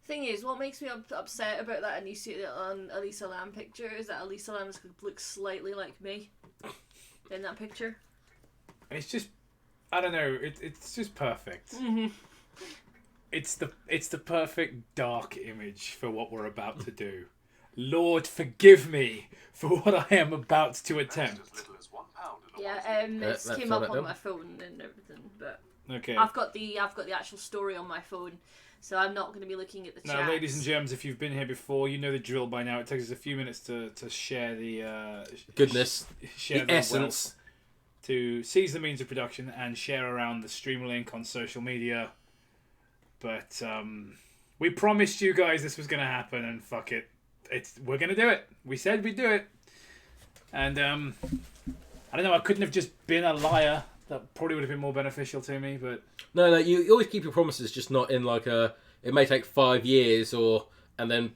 Thing is, what makes me upset about that Elisa Lam picture is that Elisa Lam looks slightly like me in that picture. It's just, I don't know. It's just perfect. Mm-hmm. It's the perfect dark image for what we're about to do. Lord, forgive me for what I am about to attempt. Yeah, it came up on my phone and everything, but okay. I've got the actual story on my phone, so I'm not going to be looking at the chat. Now, ladies and germs, if you've been here before, you know the drill by now. It takes us a few minutes to share the goodness, share the essence, to seize the means of production and share around the stream link on social media. But we promised you guys this was going to happen, and fuck it. We're going to do it. We said we'd do it. And I don't know, I couldn't have just been a liar. That probably would have been more beneficial to me, but... No, you always keep your promises, just not in like a... It may take 5 years, and then,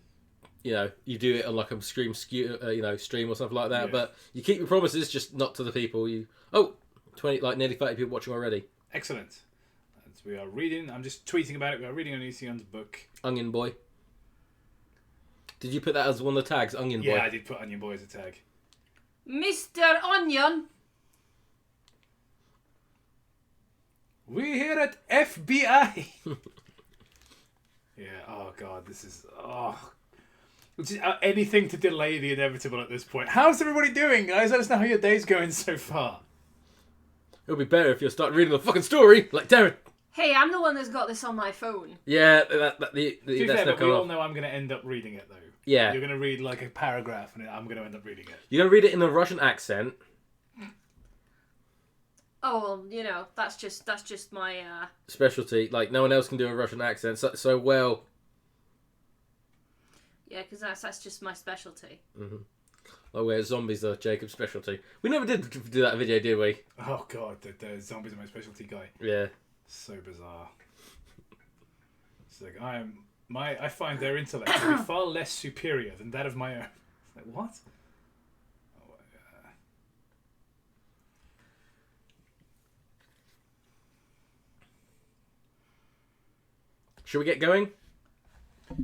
you do it on like a stream or something like that, but you keep your promises, just not to the people you... Oh, nearly 30 people watching already. Excellent. As we are reading, I'm just tweeting about it, we are reading Onision's book. Onion Boy. Did you put that as one of the tags, Onion Boy? Yeah, I did put Onion Boy as a tag. Mr. Onion! We here at FBI! Yeah, oh god, this is... anything to delay the inevitable at this point. How's everybody doing, guys? Let us know how your day's going so far. It would be better if you start reading the fucking story, like Darren. Hey, I'm the one that's got this on my phone. Yeah, to be fair, but we all know I'm going to end up reading it, though. Yeah. You're going to read like a paragraph, and I'm going to end up reading it. You're going to read it in a Russian accent. Oh, well, that's just my... specialty. Like, no one else can do a Russian accent so well. Yeah, because that's just my specialty. Mm-hmm. Oh, where zombies are Jacob's specialty. We never did do that video, did we? Oh, God, the zombies are my specialty guy. Yeah. So bizarre. It's like, I find their intellect to be far less superior than that of my own. Like, what? Oh, Should we get going?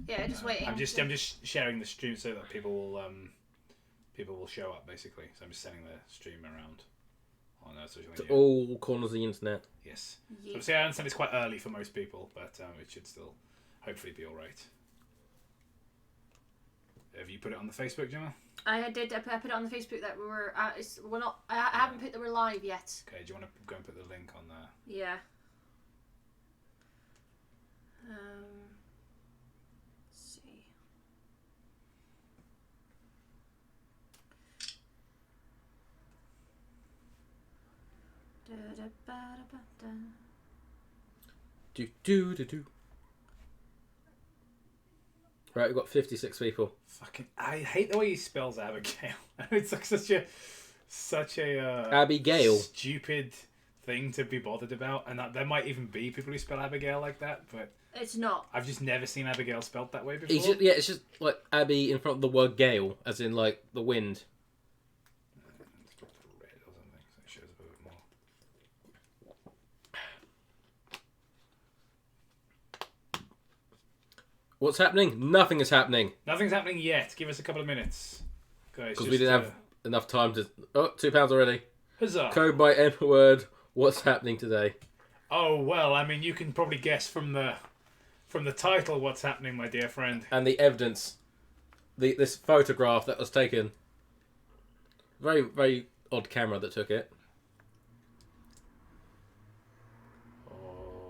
Yeah, just waiting. I'm just sharing the stream so that people will show up, basically. So I'm just sending the stream around on social media. To all corners of the internet. Yes. Yeah. So I understand it's quite early for most people, but it should still hopefully be all right. Have you put it on the Facebook, Gemma? I did. I put it on the Facebook that we're not. I haven't put that we're live yet. Okay. Do you want to go and put the link on there? Yeah. Let's see. Do. Right, we've got 56 people. Fucking, I hate the way he spells Abbigale. It's like such a Abbigale. Stupid thing to be bothered about, and that there might even be people who spell Abbigale like that, but it's not. I've just never seen Abbigale spelled that way before. It's just like Abby in front of the word gale, as in like the wind. Let's put the red or something so it shows a bit more. What's happening? Nothing is happening. Nothing's happening yet. Give us a couple of minutes, guys. Because we didn't have enough time to... Oh, £2 already. Huzzah. Code by N word. What's happening today? Oh, well, I mean, you can probably guess from the title what's happening, my dear friend. And the evidence. This photograph that was taken. Very, very odd camera that took it.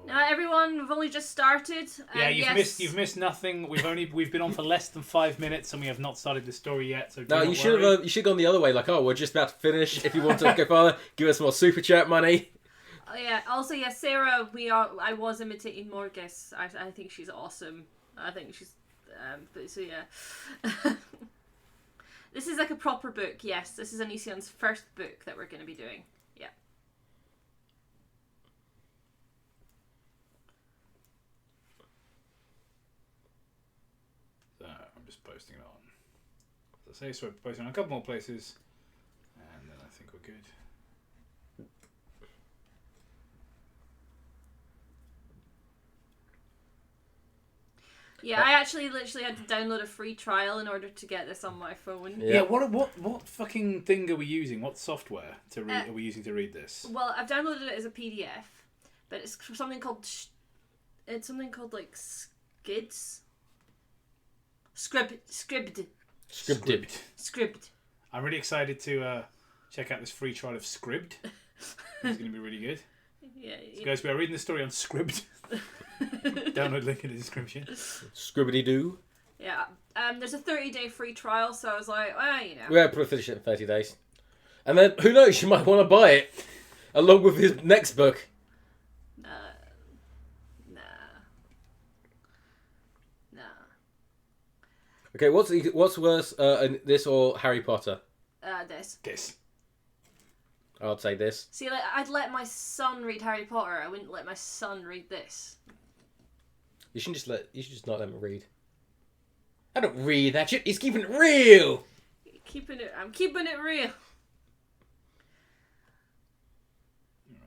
Now, everyone, we've only just started. Yeah, you've missed nothing. We've been on for less than 5 minutes, and we have not started the story yet. So no, you should have gone the other way. Like, oh, we're just about to finish. If you want to go further, give us more super chat money. Oh, yeah. Also, yeah, Sarah. I was imitating Morgus. I think she's awesome. I think she's. So yeah. This is like a proper book. Yes, this is Onision's first book that we're going to be doing. Yeah. I'm just posting it on. As I say, so we're posting on a couple more places, and then I think we're good. Yeah, I actually literally had to download a free trial in order to get this on my phone. Yeah. What fucking thing are we using? What software are we using to read this? Well, I've downloaded it as a PDF, but it's something called like Skids. Scribd. I'm really excited to check out this free trial of Scribd. It's going to be really good. Yeah. So guys, we are reading the story on Scribd. Download link in the description. Scribbity doo. Yeah. There's a 30-day free trial, so I was like, We'll probably finish it in 30 days. And then, who knows, you might want to buy it along with his next book. Nah. Okay, what's worse, this or Harry Potter? This. I'd say this. See, like, I'd let my son read Harry Potter. I wouldn't let my son read this. You should just not let him read. I don't read that shit. He's keeping it real. I'm keeping it real.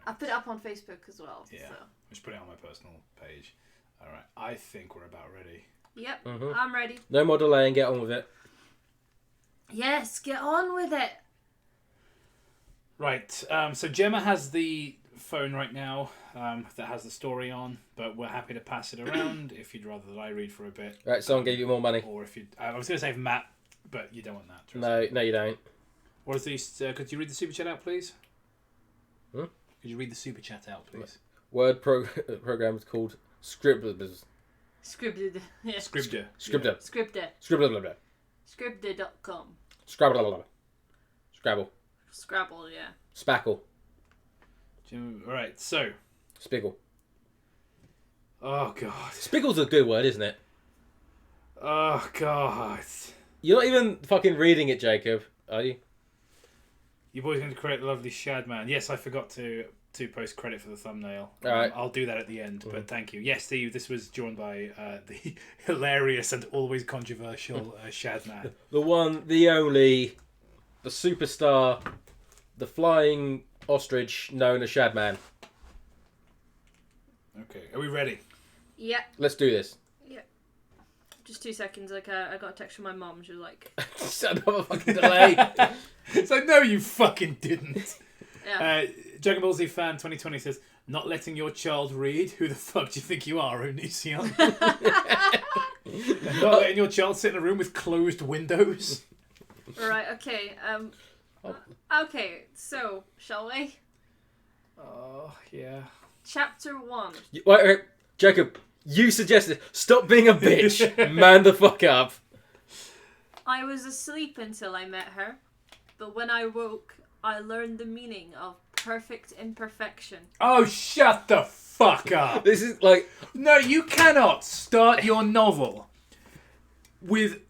I put it up on Facebook as well. Yeah. So. Just put it on my personal page. All right. I think we're about ready. Yep. Mm-hmm. I'm ready. No more delaying. Get on with it. Yes, get on with it. Right. So Gemma has the phone right now that has the story on, but we're happy to pass it around if you'd rather that I read for a bit. Right. Someone gave you more money. Or if you, I was going to say Matt, but you don't want that. No, you don't. What is these? Could you read the super chat out, please? Hmm? Could you read the super chat out, please? Word program is called Scribblers. Scribd. Yeah. Scribder. Scribder. Scribd. Scribbler. Scribd.com. Scrabble. Scrabble. Scrabble, yeah. Spackle. Alright, so. Spiggle. Oh, God. Spiggle's a good word, isn't it? Oh, God. You're not even fucking reading it, Jacob, are you? Your boy's going to create the lovely Shadman. Yes, I forgot to post credit for the thumbnail. All right. I'll do that at the end, but thank you. Yes, Steve, this was drawn by the hilarious and always controversial Shadman. The one, the only, the superstar, the flying ostrich known as Shadman. Okay, are we ready? Yep. Let's do this. Yep. Just 2 seconds. Like, I got a text from my mum. She was like... Another fucking delay. It's like, no, you fucking didn't. Yeah. Dragon Ball Z fan 2020 says, not letting your child read? Who the fuck do you think you are, Onision? Not letting your child sit in a room with closed windows? Right, okay. Okay, so, shall we? Oh, yeah. Chapter 1. Wait, Jacob, you suggested stop being a bitch. Man the fuck up. I was asleep until I met her, but when I woke, I learned the meaning of perfect imperfection. Oh, shut the fuck up. This is like... No, you cannot start your novel with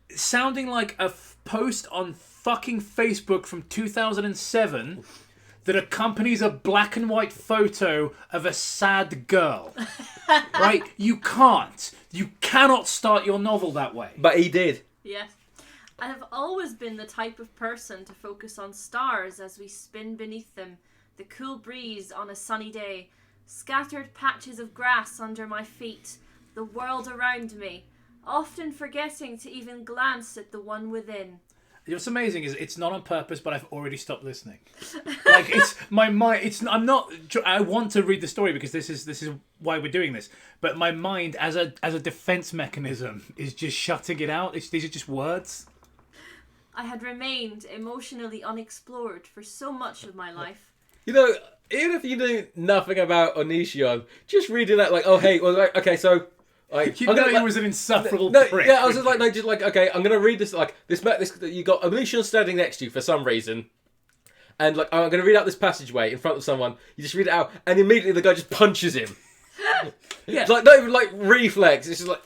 sounding like a post on fucking Facebook from 2007 that accompanies a black and white photo of a sad girl. Right? You can't. You cannot start your novel that way. But he did. Yes. I have always been the type of person to focus on stars as we spin beneath them, the cool breeze on a sunny day, scattered patches of grass under my feet, the world around me, often forgetting to even glance at the one within. What's amazing is it's not on purpose, but I've already stopped listening. Like it's my mind. It's I'm not. I want to read the story because this is why we're doing this. But my mind, as a defense mechanism, is just shutting it out. These are just words. I had remained emotionally unexplored for so much of my life. You know, even if you knew nothing about Onision, just reading that, like, oh hey, well, like, okay, so. Like, You know he was an insufferable prick. Yeah, I was just like, no, just like, okay, I'm gonna read this. Like this, you got Onision standing next to you for some reason, and like I'm gonna read out this passageway in front of someone. You just read it out, and immediately the guy just punches him. Yeah, It's like not even like reflex. It's just like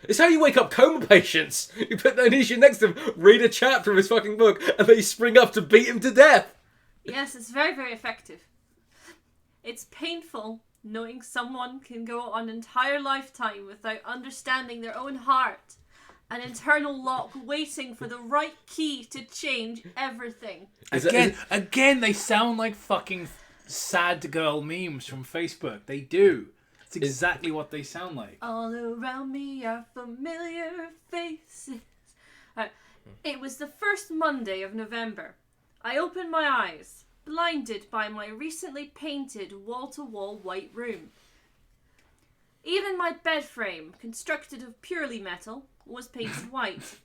it's how you wake up coma patients. You put Onision next to him, read a chapter of his fucking book, and then you spring up to beat him to death. Yes, it's very, very effective. It's painful knowing someone can go on an entire lifetime without understanding their own heart. An internal lock waiting for the right key to change everything. Again, they sound like fucking sad girl memes from Facebook. They do. It's It's exactly what they sound like. All around me are familiar faces. It was the first Monday of November. I opened my eyes, blinded by my recently painted wall-to-wall white room. Even my bed frame, constructed of purely metal, was painted white.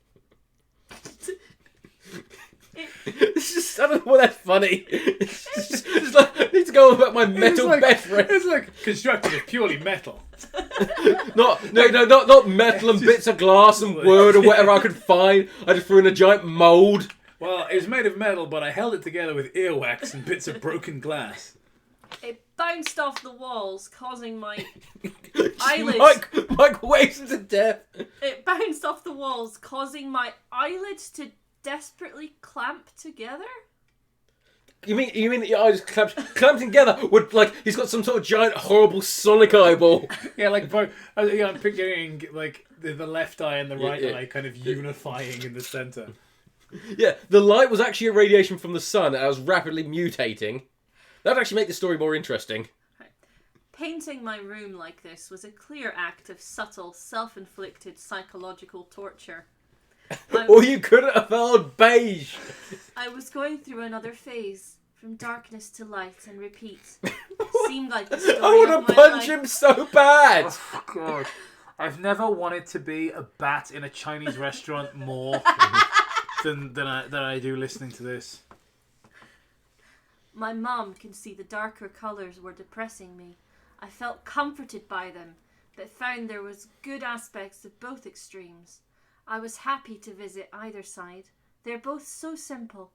I don't know why that's funny. It's like, I need to go on about my metal bed frame. It's like constructed of purely metal. Not metal and bits of glass and wood or whatever I could find. I just threw in a giant mould. Well, it was made of metal, but I held it together with earwax and bits of broken glass. It bounced off the walls, causing my eyelids... Microwaves to death. It bounced off the walls, causing my eyelids to desperately clamp together? You mean that your eyes clamped together with, like, he's got some sort of giant horrible sonic eyeball? Yeah, like I'm picturing like the left eye and the right eye kind of unifying in the center. Yeah, the light was actually a radiation from the sun and I was rapidly mutating. That would actually make the story more interesting. Painting my room like this was a clear act of subtle, self-inflicted psychological torture. Or you couldn't have held beige. I was going through another phase, from darkness to light and repeat. Seemed like the story I want to punch him so bad. Oh, God. I've never wanted to be a bat in a Chinese restaurant more than I do listening to this. My mum can see the darker colours were depressing me. I felt comforted by them, but found there was good aspects of both extremes. I was happy to visit either side. They're both so simple,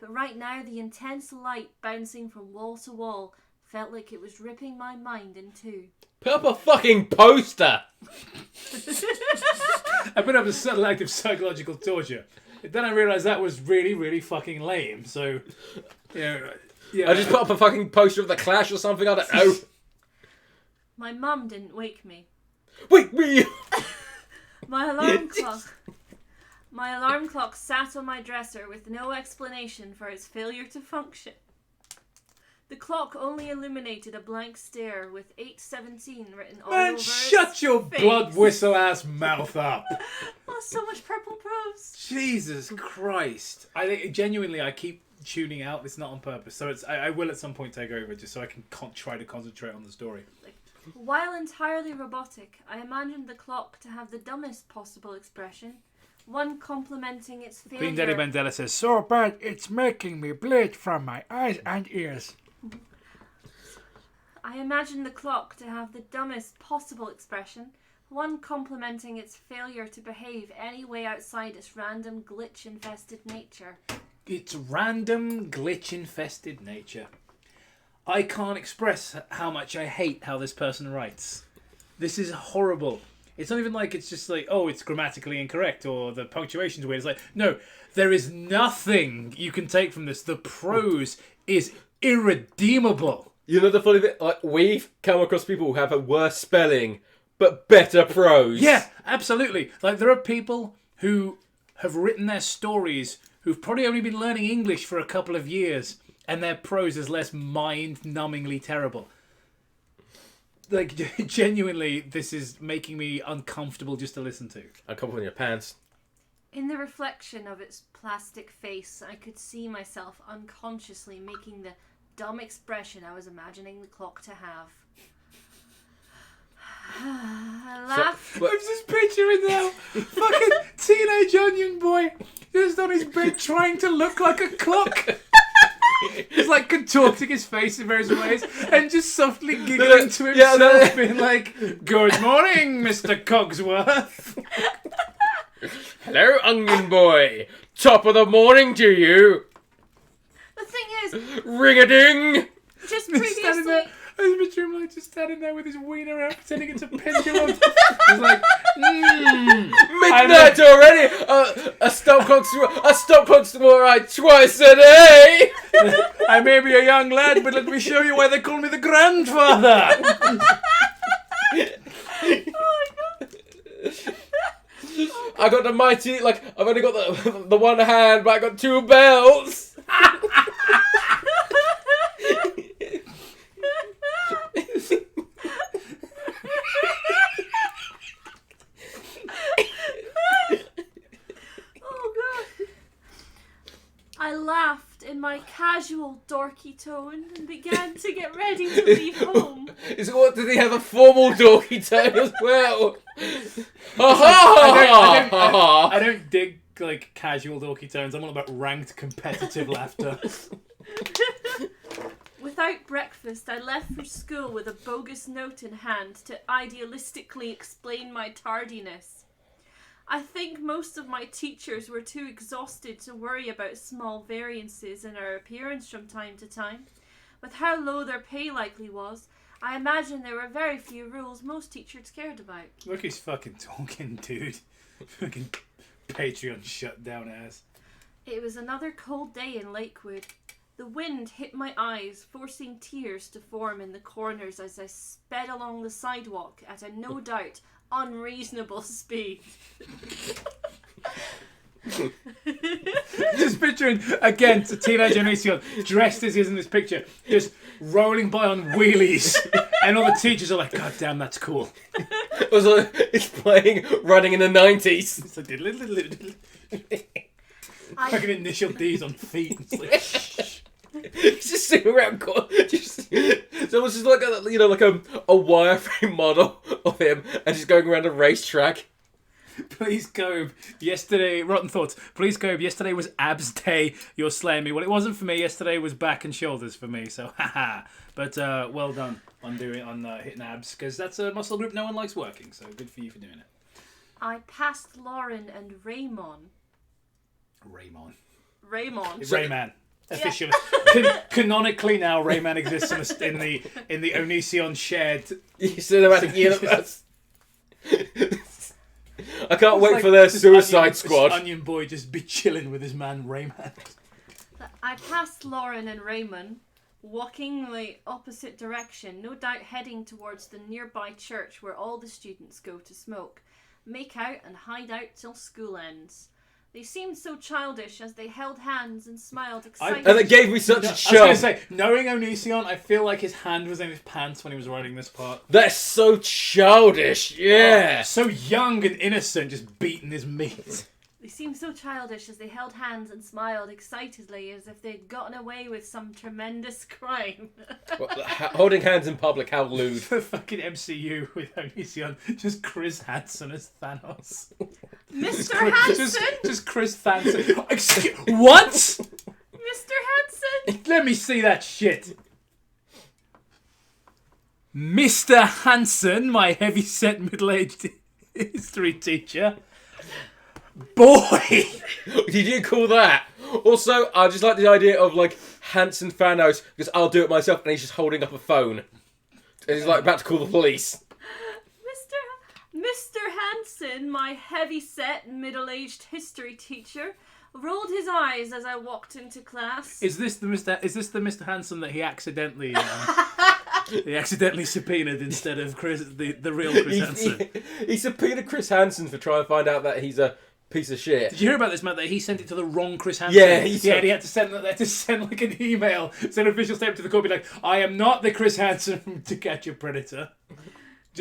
but right now the intense light bouncing from wall to wall felt like it was ripping my mind in two. Put up a fucking poster! I put up a subtle act of psychological torture. Then I realised that was really, really fucking lame, so... Yeah. I just put up a fucking poster of The Clash or something, I don't know. My mum didn't wake me. Wake me! My alarm clock sat on my dresser with no explanation for its failure to function. The clock only illuminated a blank stare with 8:17 written all over its shut your face. blood whistle ass mouth up. Oh, so much purple prose. Jesus Christ. I think genuinely I keep tuning out. It's not on purpose. So I will at some point take over just so I can try to concentrate on the story. While entirely robotic, I imagined the clock to have the dumbest possible expression, one complementing its failure. Queen Daddy Mandela says, so bad it's making me bleed from my eyes and ears. I imagined the clock to have the dumbest possible expression, one complementing its failure to behave any way outside its random glitch-infested nature. Its random glitch-infested nature. I can't express how much I hate how this person writes. This is horrible. It's not even like it's just like, oh, it's grammatically incorrect or the punctuation's weird. It's like, no, there is nothing you can take from this. The prose is irredeemable. You know the funny bit? Like, we've come across people who have a worse spelling, but better prose. Yeah, absolutely. Like, there are people who have written their stories who've probably only been learning English for a couple of years, and their prose is less mind-numbingly terrible. Like, genuinely, this is making me uncomfortable just to listen to. Uncomfortable in your pants. In the reflection of its plastic face, I could see myself unconsciously making the dumb expression I was imagining the clock to have. I laughed. I'm just picturing now, fucking teenage onion boy just on his bed trying to look like a clock. He's like contorting his face in various ways and just softly giggling to himself, being like, "Good morning, Mr. Cogsworth." Hello, onion boy. Top of the morning to you. The thing is, Ring-a-ding. just Standing previously, there, I was picturing him like just standing there with his wiener out, pretending it's a pendulum. He's like, midnight already. A stop clock's more right twice a day. I may be a young lad, but let me show you why they call me the grandfather. oh my god. I got the mighty, like, I've only got the one hand, but I got two bells. my casual dorky tone and began to get ready to leave home. Did he have a formal dorky tone as well? I don't dig like casual dorky tones. I'm all about ranked competitive laughter. Without breakfast, I left for school with a bogus note in hand to idealistically explain my tardiness. I think most of my teachers were too exhausted to worry about small variances in our appearance from time to time. With how low their pay likely was, I imagine there were very few rules most teachers cared about. Look who's fucking talking, dude. Fucking Patreon shut down ass. It was another cold day in Lakewood. The wind hit my eyes, forcing tears to form in the corners as I sped along the sidewalk at a no doubt unreasonable speed. Just picturing, again, to teenage Onision, dressed as he is in this picture, just rolling by on wheelies, and all the teachers are like, God damn, that's cool. It's playing, running in the 90s. It's like, fucking initial D's on feet. It's like, shh. He's just sitting around, it's almost just like a wireframe model of him, and just going around a racetrack. Please go. Yesterday, Rotten Thoughts. Please go. Yesterday was abs day. You're slaying me. Well, it wasn't for me. Yesterday was back and shoulders for me. So, haha. But well done on hitting abs, because that's a muscle group no one likes working. So good for you for doing it. I passed Lauren and Raymond. Raymond. Raymond. Rayman. Officially, canonically now, Rayman exists in the Onision shared cinematic universe. I can't wait for their Suicide Squad. Onion Boy just be chilling with his man Rayman. I passed Lauren and Raymond, walking the opposite direction, no doubt heading towards the nearby church where all the students go to smoke, make out and hide out till school ends. They seemed so childish as they held hands and smiled excitedly. And it gave me such a show. I was going to say, knowing Onision, I feel like his hand was in his pants when he was writing this part. That's so childish, yeah. So young and innocent, just beating his meat. They seemed so childish as they held hands and smiled excitedly as if they'd gotten away with some tremendous crime. Holding hands in public, how lewd. The fucking MCU with Onision, just Chris Hansen as Thanos. Mr. Hansen? Just Chris Hansen. What? Mr. Hansen? Let me see that shit. Mr. Hansen, my heavy-set middle-aged history teacher. Boy! Did you call that? Also, I just like the idea of like Hansen Thanos, because I'll do it myself, and he's just holding up a phone. And he's like about to call the police. Mr. Hansen, my heavy-set, middle-aged history teacher, rolled his eyes as I walked into class. Is this the Mr. Hansen that he accidentally subpoenaed instead of the real Chris Hansen? He subpoenaed Chris Hansen for trying to find out that he's a piece of shit. Did you hear about this, Matt? That he sent it to the wrong Chris Hansen. Yeah, he had to send like an email, send an official statement to the court, be like, "I am not the Chris Hansen from To Catch a Predator."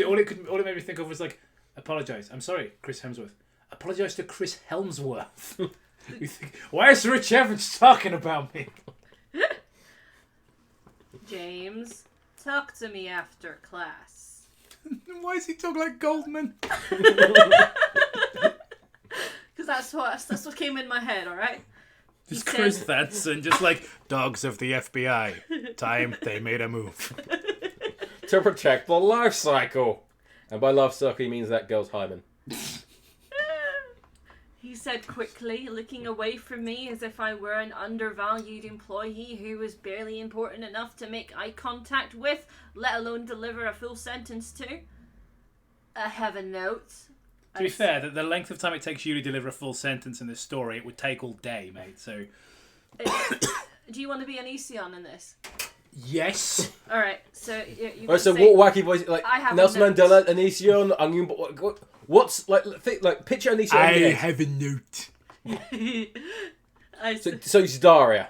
All it made me think of was like, apologise. I'm sorry, Chris Hemsworth. Apologise to Chris Helmsworth. You think, why is Rich Evans talking about me? James, talk to me after class. Why is he talking like Goldman? Because that's what came in my head, alright? Just Chris Hansen, just like dogs of the FBI. Time they made a move. To protect the life cycle. And by life cycle, he means that girl's hymen. He said quickly, looking away from me as if I were an undervalued employee who was barely important enough to make eye contact with, let alone deliver a full sentence to. I have a note. To be fair, the length of time it takes you to deliver a full sentence in this story, it would take all day, mate. So, do you want to be an Onision in this? Yes. All right. So you. Right. So what wacky voice like I have Nelson Mandela, Onision, Onion? What's like? Picture Onision. I have a note. So it's Daria.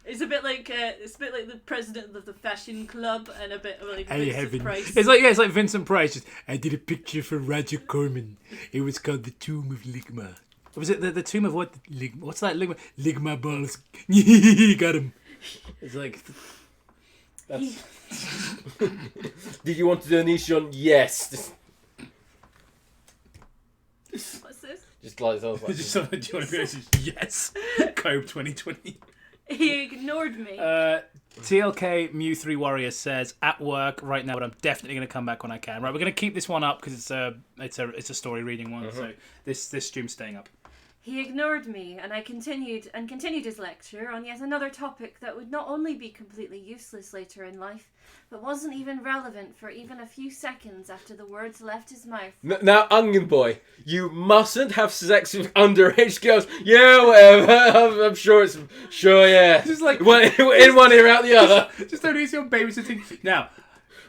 It's a bit like the president of the fashion club, and a bit like Vincent Price. It's like Vincent Price. I did a picture for Roger Corman. It was called The Tomb of Ligma. Was it the Tomb of what? What's that? Ligma balls. Got him. It's like that's. Did you want to do Onision? Yes. What's this? Just like sounds like. Just something. Do you want to go? Yes. Cope 2020. He ignored me. TLK Mew3 Warrior says at work right now, but I'm definitely going to come back when I can. Right, we're going to keep this one up because it's a story reading one. So this stream's staying up. He ignored me, and I continued his lecture on yet another topic that would not only be completely useless later in life, but wasn't even relevant for even a few seconds after the words left his mouth. Now, Onion Boy, you mustn't have sex with underage girls. Yeah, whatever. I'm sure yeah. Just like in one ear, out the other. Just don't use your babysitting.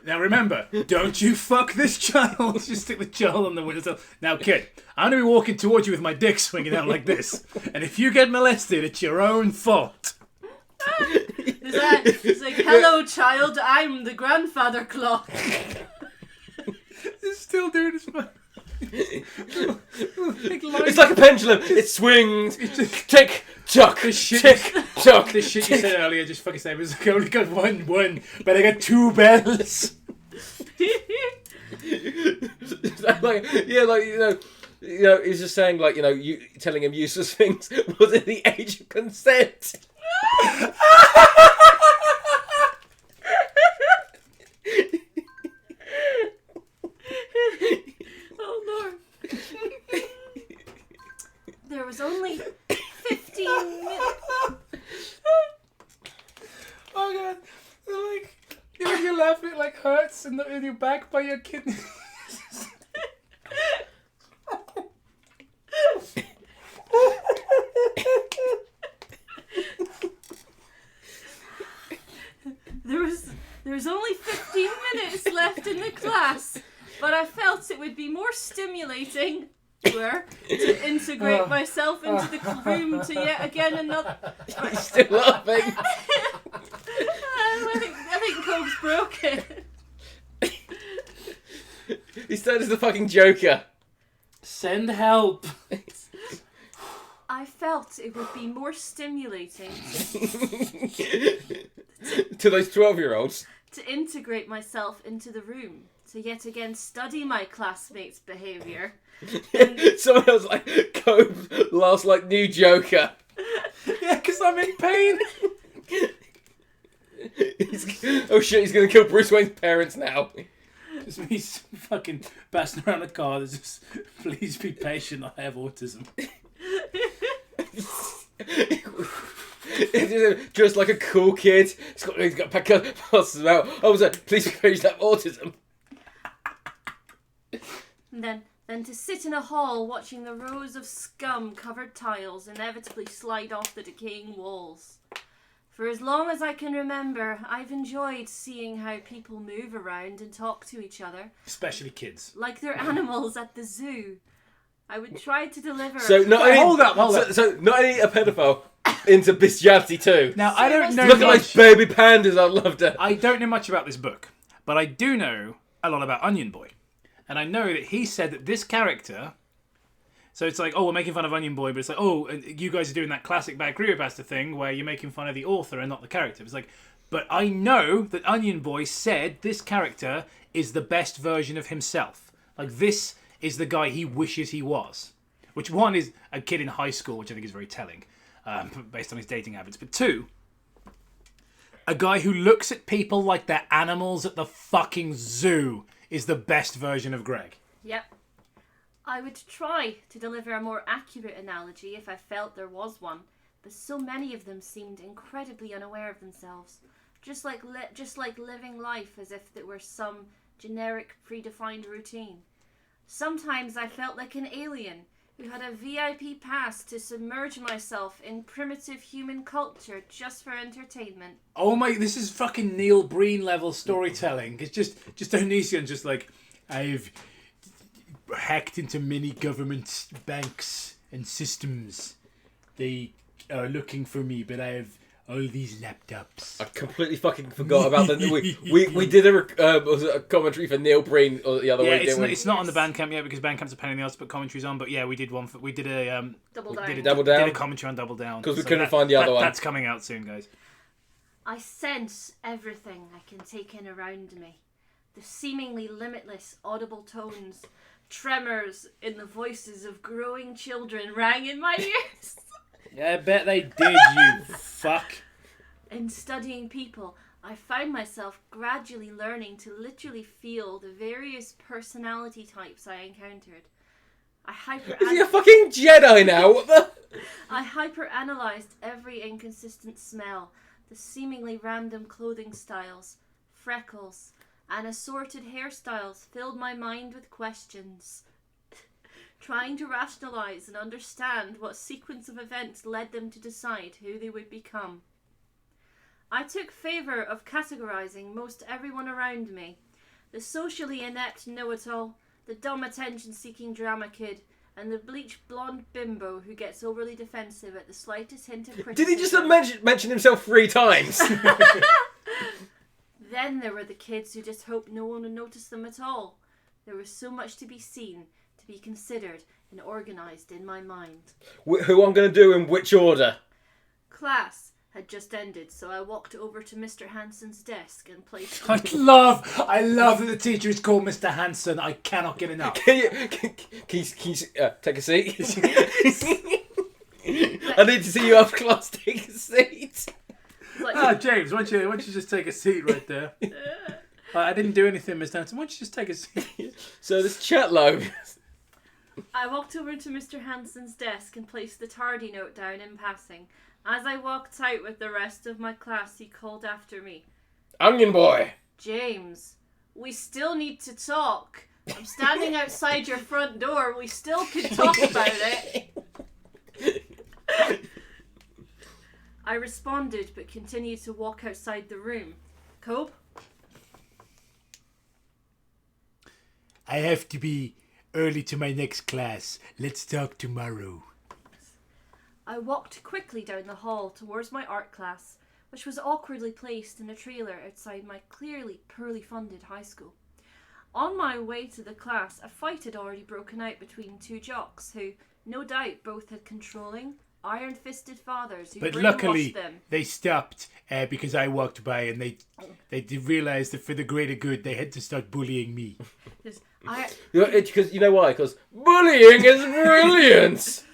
Now remember, don't you fuck this child. Just stick the child on the windowsill. Now, kid, I'm going to be walking towards you with my dick swinging out like this. And if you get molested, it's your own fault. It's like, hello, child, I'm the grandfather clock. He's still doing his fun. It's like a pendulum. It swings. Tick, tock, tick, tock. This shit you said earlier, just fucking say, it was like, I only got one, but I got 2 bells. He's just saying, like, you telling him useless things was at the age of consent. Oh Lord. There was only 15 minutes. Oh God. Like, you're laughing, it like hurts in your back by your kidney. There was only 15 minutes left in the class, but I felt it would be more stimulating to integrate myself into the room to yet again another. He's still laughing. I think Cope's broken. He's turned into the fucking Joker. Send help. I felt it would be more stimulating to those 12-year-olds to integrate myself into the room, to yet again study my classmates' behaviour. Someone else like Cope laughs like new Joker. Yeah, because I'm in pain. Oh shit, he's gonna kill Bruce Wayne's parents now. Just me fucking passing around a car that's just, please be patient, I have autism. Just like a cool kid. He's got passes out. Oh, was that? Please be patient, I have autism. And then to sit in a hall watching the rows of scum-covered tiles inevitably slide off the decaying walls. For as long as I can remember, I've enjoyed seeing how people move around and talk to each other. Especially kids. Like they're animals at the zoo. I would try to deliver... So not only, hold up. So not only a pedophile, into bestiality too. Now, I don't know Look at those baby pandas, I loved it. I don't know much about this book, but I do know a lot about Onion Boy. And I know that he said that this character... So it's like, oh, we're making fun of Onion Boy, but it's like, oh, you guys are doing that classic bad CREEPYPASTA thing where you're making fun of the author and not the character. It's like, but I know that Onion Boy said this character is the best version of himself. Like, this is the guy he wishes he was. Which, one, is a kid in high school, which I think is very telling, based on his dating habits. But two, a guy who looks at people like they're animals at the fucking zoo is the best version of Greg. Yep. I would try to deliver a more accurate analogy if I felt there was one, but so many of them seemed incredibly unaware of themselves, just like living life as if it were some generic, predefined routine. Sometimes I felt like an alien who had a VIP pass to submerge myself in primitive human culture just for entertainment. Oh my, this is fucking Neil Breen level storytelling. It's just Onision, just like, I've hacked into many government banks and systems. They are looking for me, but I have All these laptops. I completely fucking forgot about that. We did a commentary for Neil Breen the other week. It's not on the Bandcamp yet because Bandcamp's a pain in the ass to put commentaries on. But yeah, we did one. We did a Double Down. Did a commentary on Double Down because we couldn't find the other one. That's coming out soon, guys. I sense everything I can take in around me. The seemingly limitless audible tones, tremors in the voices of growing children rang in my ears. Yeah, I bet they did, you fuck. In studying people, I found myself gradually learning to literally feel the various personality types I encountered. Is he a fucking Jedi now? What the? I hyper-analysed every inconsistent smell, the seemingly random clothing styles, freckles, and assorted hairstyles filled my mind with questions. Trying to rationalise and understand what sequence of events led them to decide who they would become. I took favour of categorising most everyone around me. The socially inept know-it-all, the dumb attention-seeking drama kid, and the bleached blonde bimbo who gets overly defensive at the slightest hint of criticism. Did he just mention himself 3 times? Then there were the kids who just hoped no one would notice them at all. There was so much to be seen, to be considered, and organised in my mind. Who I'm going to do in which order? Class had just ended, so I walked over to Mr. Hansen's desk and placed... I love that the teacher is called Mr. Hansen. I cannot get enough. Can you take a seat? I need to see you up class. Take a seat. James, why don't you just take a seat right there? I didn't do anything, Mr. Hansen. Why don't you just take a seat? So this chat log. I walked over to Mr. Hansen's desk and placed the tardy note down in passing. As I walked out with the rest of my class, he called after me. Onion boy. James, we still need to talk. I'm standing outside your front door. We still could talk about it. I responded, but continued to walk outside the room. Cope? I have to be early to my next class. Let's talk tomorrow. I walked quickly down the hall towards my art class, which was awkwardly placed in a trailer outside my clearly poorly funded high school. On my way to the class, a fight had already broken out between 2 jocks who, no doubt, both had controlling, iron-fisted fathers who but brainwashed luckily them. They stopped because I walked by and they did realise that for the greater good they had to start bullying me. Because you know why? Because bullying is brilliant.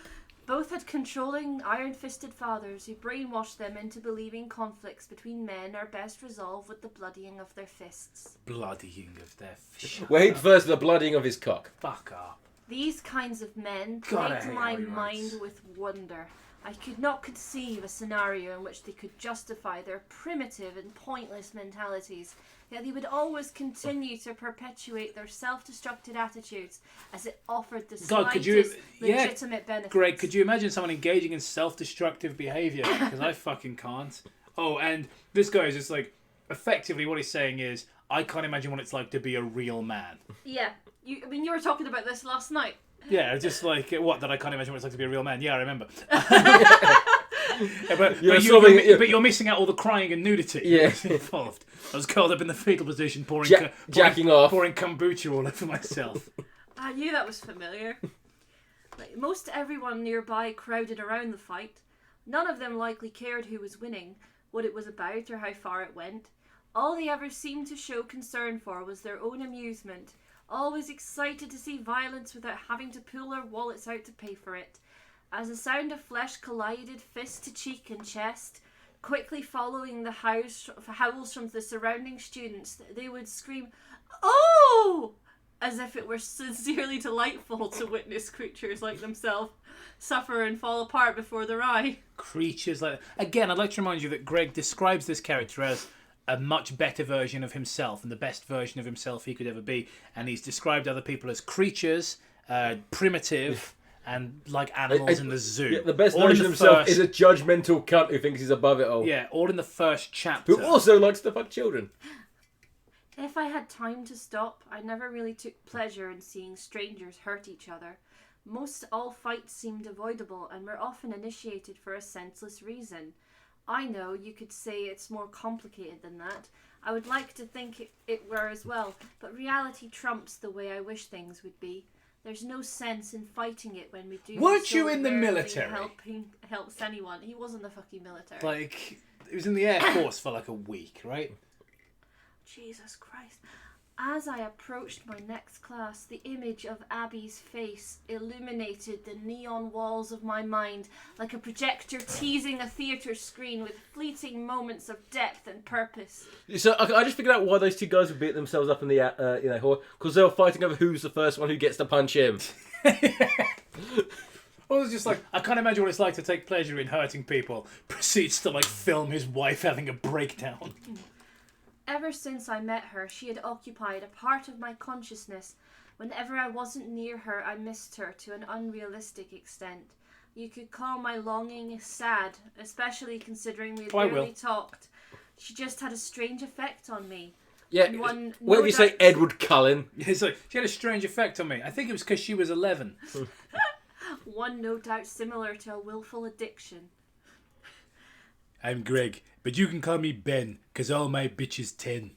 Both had controlling, iron-fisted fathers who brainwashed them into believing conflicts between men are best resolved with the bloodying of their fists. Bloodying of their fists. Well, he prefers the bloodying of his cock. Fuck up. These kinds of men God, plagued my mind with wonder. I could not conceive a scenario in which they could justify their primitive and pointless mentalities, yet they would always continue to perpetuate their self-destructive attitudes as it offered the slightest legitimate benefit. Greg, could you imagine someone engaging in self-destructive behaviour? Because I fucking can't. Oh, and this guy is just like, effectively what he's saying is, I can't imagine what it's like to be a real man. Yeah. You were talking about this last night. Yeah, just like, what, that I can't imagine what it's like to be a real man? Yeah, I remember. But you're missing out all the crying and nudity involved. I was curled up in the fetal position, jacking off, pouring kombucha all over myself. I knew that was familiar. Like, most everyone nearby crowded around the fight. None of them likely cared who was winning, what it was about, or how far it went. All they ever seemed to show concern for was their own amusement, always excited to see violence without having to pull their wallets out to pay for it. As the sound of flesh collided fist to cheek and chest, quickly following the howls from the surrounding students, they would scream, "Oh!" as if it were sincerely delightful to witness creatures like themselves suffer and fall apart before their eye. Creatures like... Again, I'd like to remind you that Greg describes this character as a much better version of himself and the best version of himself he could ever be. And he's described other people as creatures, primitive, and like animals in the zoo. Yeah, the best version of himself is a judgmental cunt who thinks he's above it all. Yeah, all in the first chapter. Who also likes to fuck children. If I had time to stop, I never really took pleasure in seeing strangers hurt each other. Most all fights seemed avoidable and were often initiated for a senseless reason. I know you could say it's more complicated than that. I would like to think it were as well, but reality trumps the way I wish things would be. There's no sense in fighting it when we do. Weren't so you in the rarely military? Helps anyone. He was in the fucking military. Like, he was in the Air Force for like a week, right? Jesus Christ. As I approached my next class, the image of Abby's face illuminated the neon walls of my mind like a projector teasing a theatre screen with fleeting moments of depth and purpose. So I just figured out why those two guys would beat themselves up in the hall, because they were fighting over who's the first one who gets to punch him. Well, it's just like, I can't imagine what it's like to take pleasure in hurting people. Proceeds to like film his wife having a breakdown. Ever since I met her, she had occupied a part of my consciousness. Whenever I wasn't near her, I missed her to an unrealistic extent. You could call my longing sad, especially considering we had barely talked. She just had a strange effect on me. Yeah, whatever you say, Edward Cullen. It's like, she had a strange effect on me. I think it was because she was 11. One no doubt similar to a willful addiction. I'm Greg, but you can call me Ben, because all my bitches 10.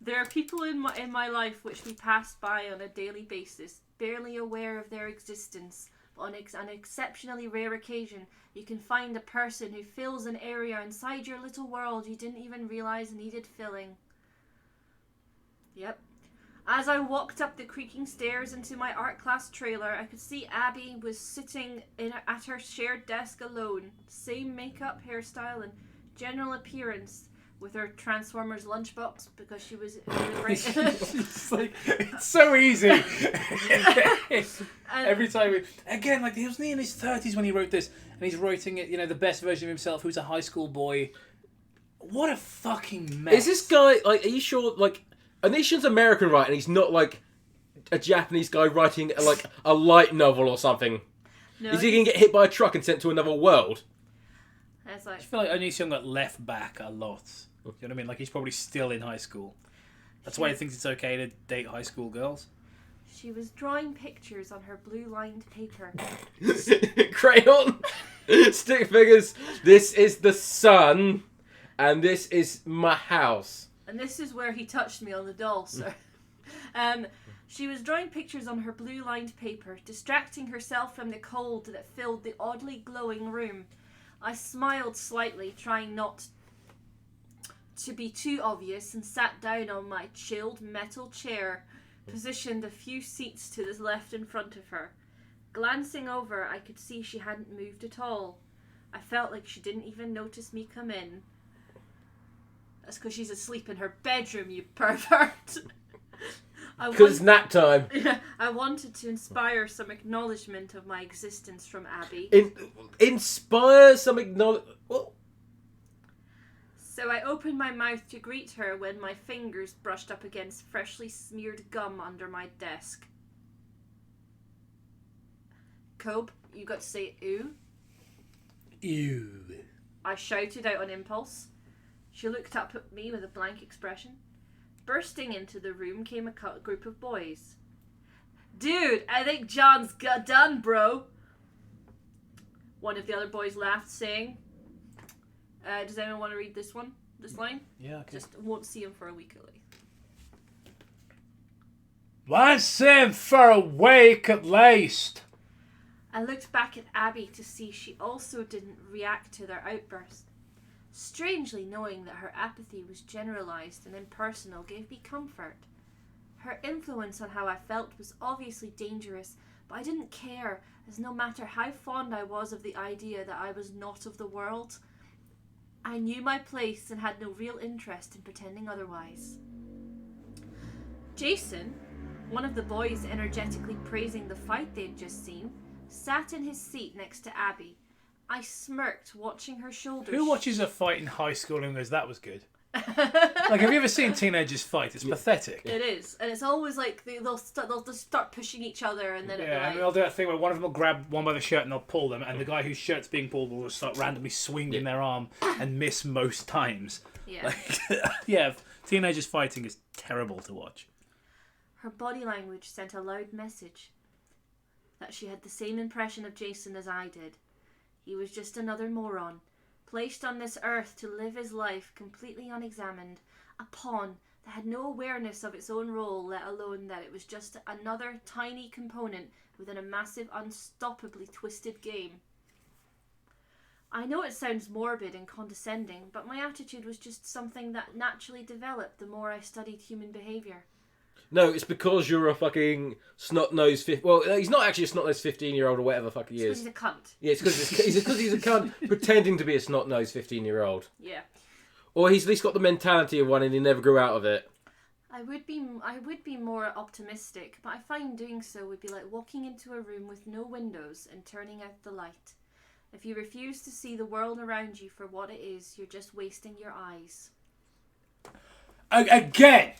There are people in my life which we pass by on a daily basis, barely aware of their existence. But on an exceptionally rare occasion, you can find a person who fills an area inside your little world you didn't even realise needed filling. Yep. As I walked up the creaking stairs into my art class trailer, I could see Abby was sitting at her shared desk alone. Same makeup, hairstyle, and general appearance, with her Transformers lunchbox because she was it's like, it's so easy. Every time again, like, he was in his 30s when he wrote this, and he's writing it, the best version of himself, who's a high school boy. What a fucking mess. Is this guy, like, are you sure, like, Onision's American, right? And he's not like a Japanese guy writing like a light novel or something. No, is he going to get hit by a truck and sent to another world? That's like, I feel like Onision got left back a lot. You know what I mean? Like, he's probably still in high school. That's why he thinks it's okay to date high school girls. She was drawing pictures on her blue-lined paper. Crayon, stick figures. This is the sun, and this is my house. And this is where he touched me on the doll, sir. She was drawing pictures on her blue-lined paper, distracting herself from the cold that filled the oddly glowing room. I smiled slightly, trying not to be too obvious, and sat down on my chilled metal chair, positioned a few seats to the left in front of her. Glancing over, I could see she hadn't moved at all. I felt like she didn't even notice me come in. That's because she's asleep in her bedroom, you pervert. Because it's nap time. I wanted to inspire some acknowledgement of my existence from Abby. Inspire some acknowledgement? What? So I opened my mouth to greet her when my fingers brushed up against freshly smeared gum under my desk. Cobe, you got to say ooh? Ew. I shouted out on impulse. She looked up at me with a blank expression. Bursting into the room came a group of boys. Dude, I think John's got done, bro. One of the other boys laughed, saying, does anyone want to read this line? Yeah, okay. Just won't see him for a week at least. Once in for a week at least. I looked back at Abby to see she also didn't react to their outburst. Strangely, knowing that her apathy was generalised and impersonal gave me comfort. Her influence on how I felt was obviously dangerous, but I didn't care, as no matter how fond I was of the idea that I was not of the world, I knew my place and had no real interest in pretending otherwise. Jason, one of the boys energetically praising the fight they'd just seen, sat in his seat next to Abby. I smirked, watching her shoulders. Who watches a fight in high school and goes, that was good? Like, have you ever seen teenagers fight? It's pathetic. It is. And it's always like they'll just start pushing each other, and then and they'll do that thing where one of them will grab one by the shirt and they'll pull them, and the guy whose shirt's being pulled will just start randomly swinging their arm and miss most times. Yeah. Like, teenagers fighting is terrible to watch. Her body language sent a loud message that she had the same impression of Jason as I did. He was just another moron, placed on this earth to live his life completely unexamined, a pawn that had no awareness of its own role, let alone that it was just another tiny component within a massive, unstoppably twisted game. I know it sounds morbid and condescending, but my attitude was just something that naturally developed the more I studied human behaviour. No, it's because you're a fucking snot-nosed... Well, he's not actually a snot-nosed 15-year-old or whatever the fuck he is. He's a cunt. Yeah, it's because he's a cunt pretending to be a snot-nosed 15-year-old. Yeah. Or he's at least got the mentality of one and he never grew out of it. I would be more optimistic, but I find doing so would be like walking into a room with no windows and turning out the light. If you refuse to see the world around you for what it is, you're just wasting your eyes. Again,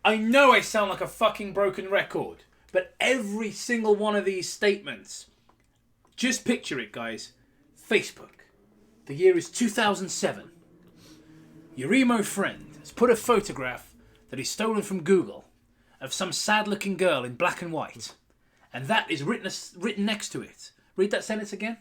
I know I sound like a fucking broken record, but every single one of these statements, just picture it, guys. Facebook. The year is 2007. Your emo friend has put a photograph that he's stolen from Google of some sad-looking girl in black and white, and that is written next to it. Read that sentence again.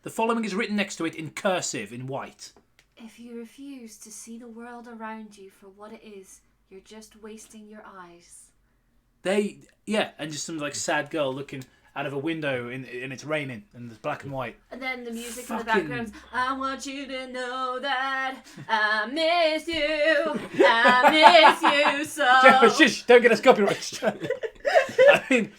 The following is written next to it in cursive, in white. If you refuse to see the world around you for what it is, you're just wasting your eyes. And just some like sad girl looking out of a window and it's raining and it's black and white. And then the music in the background. I want you to know that I miss you. I miss you so. Shush, don't get us copyright. I mean,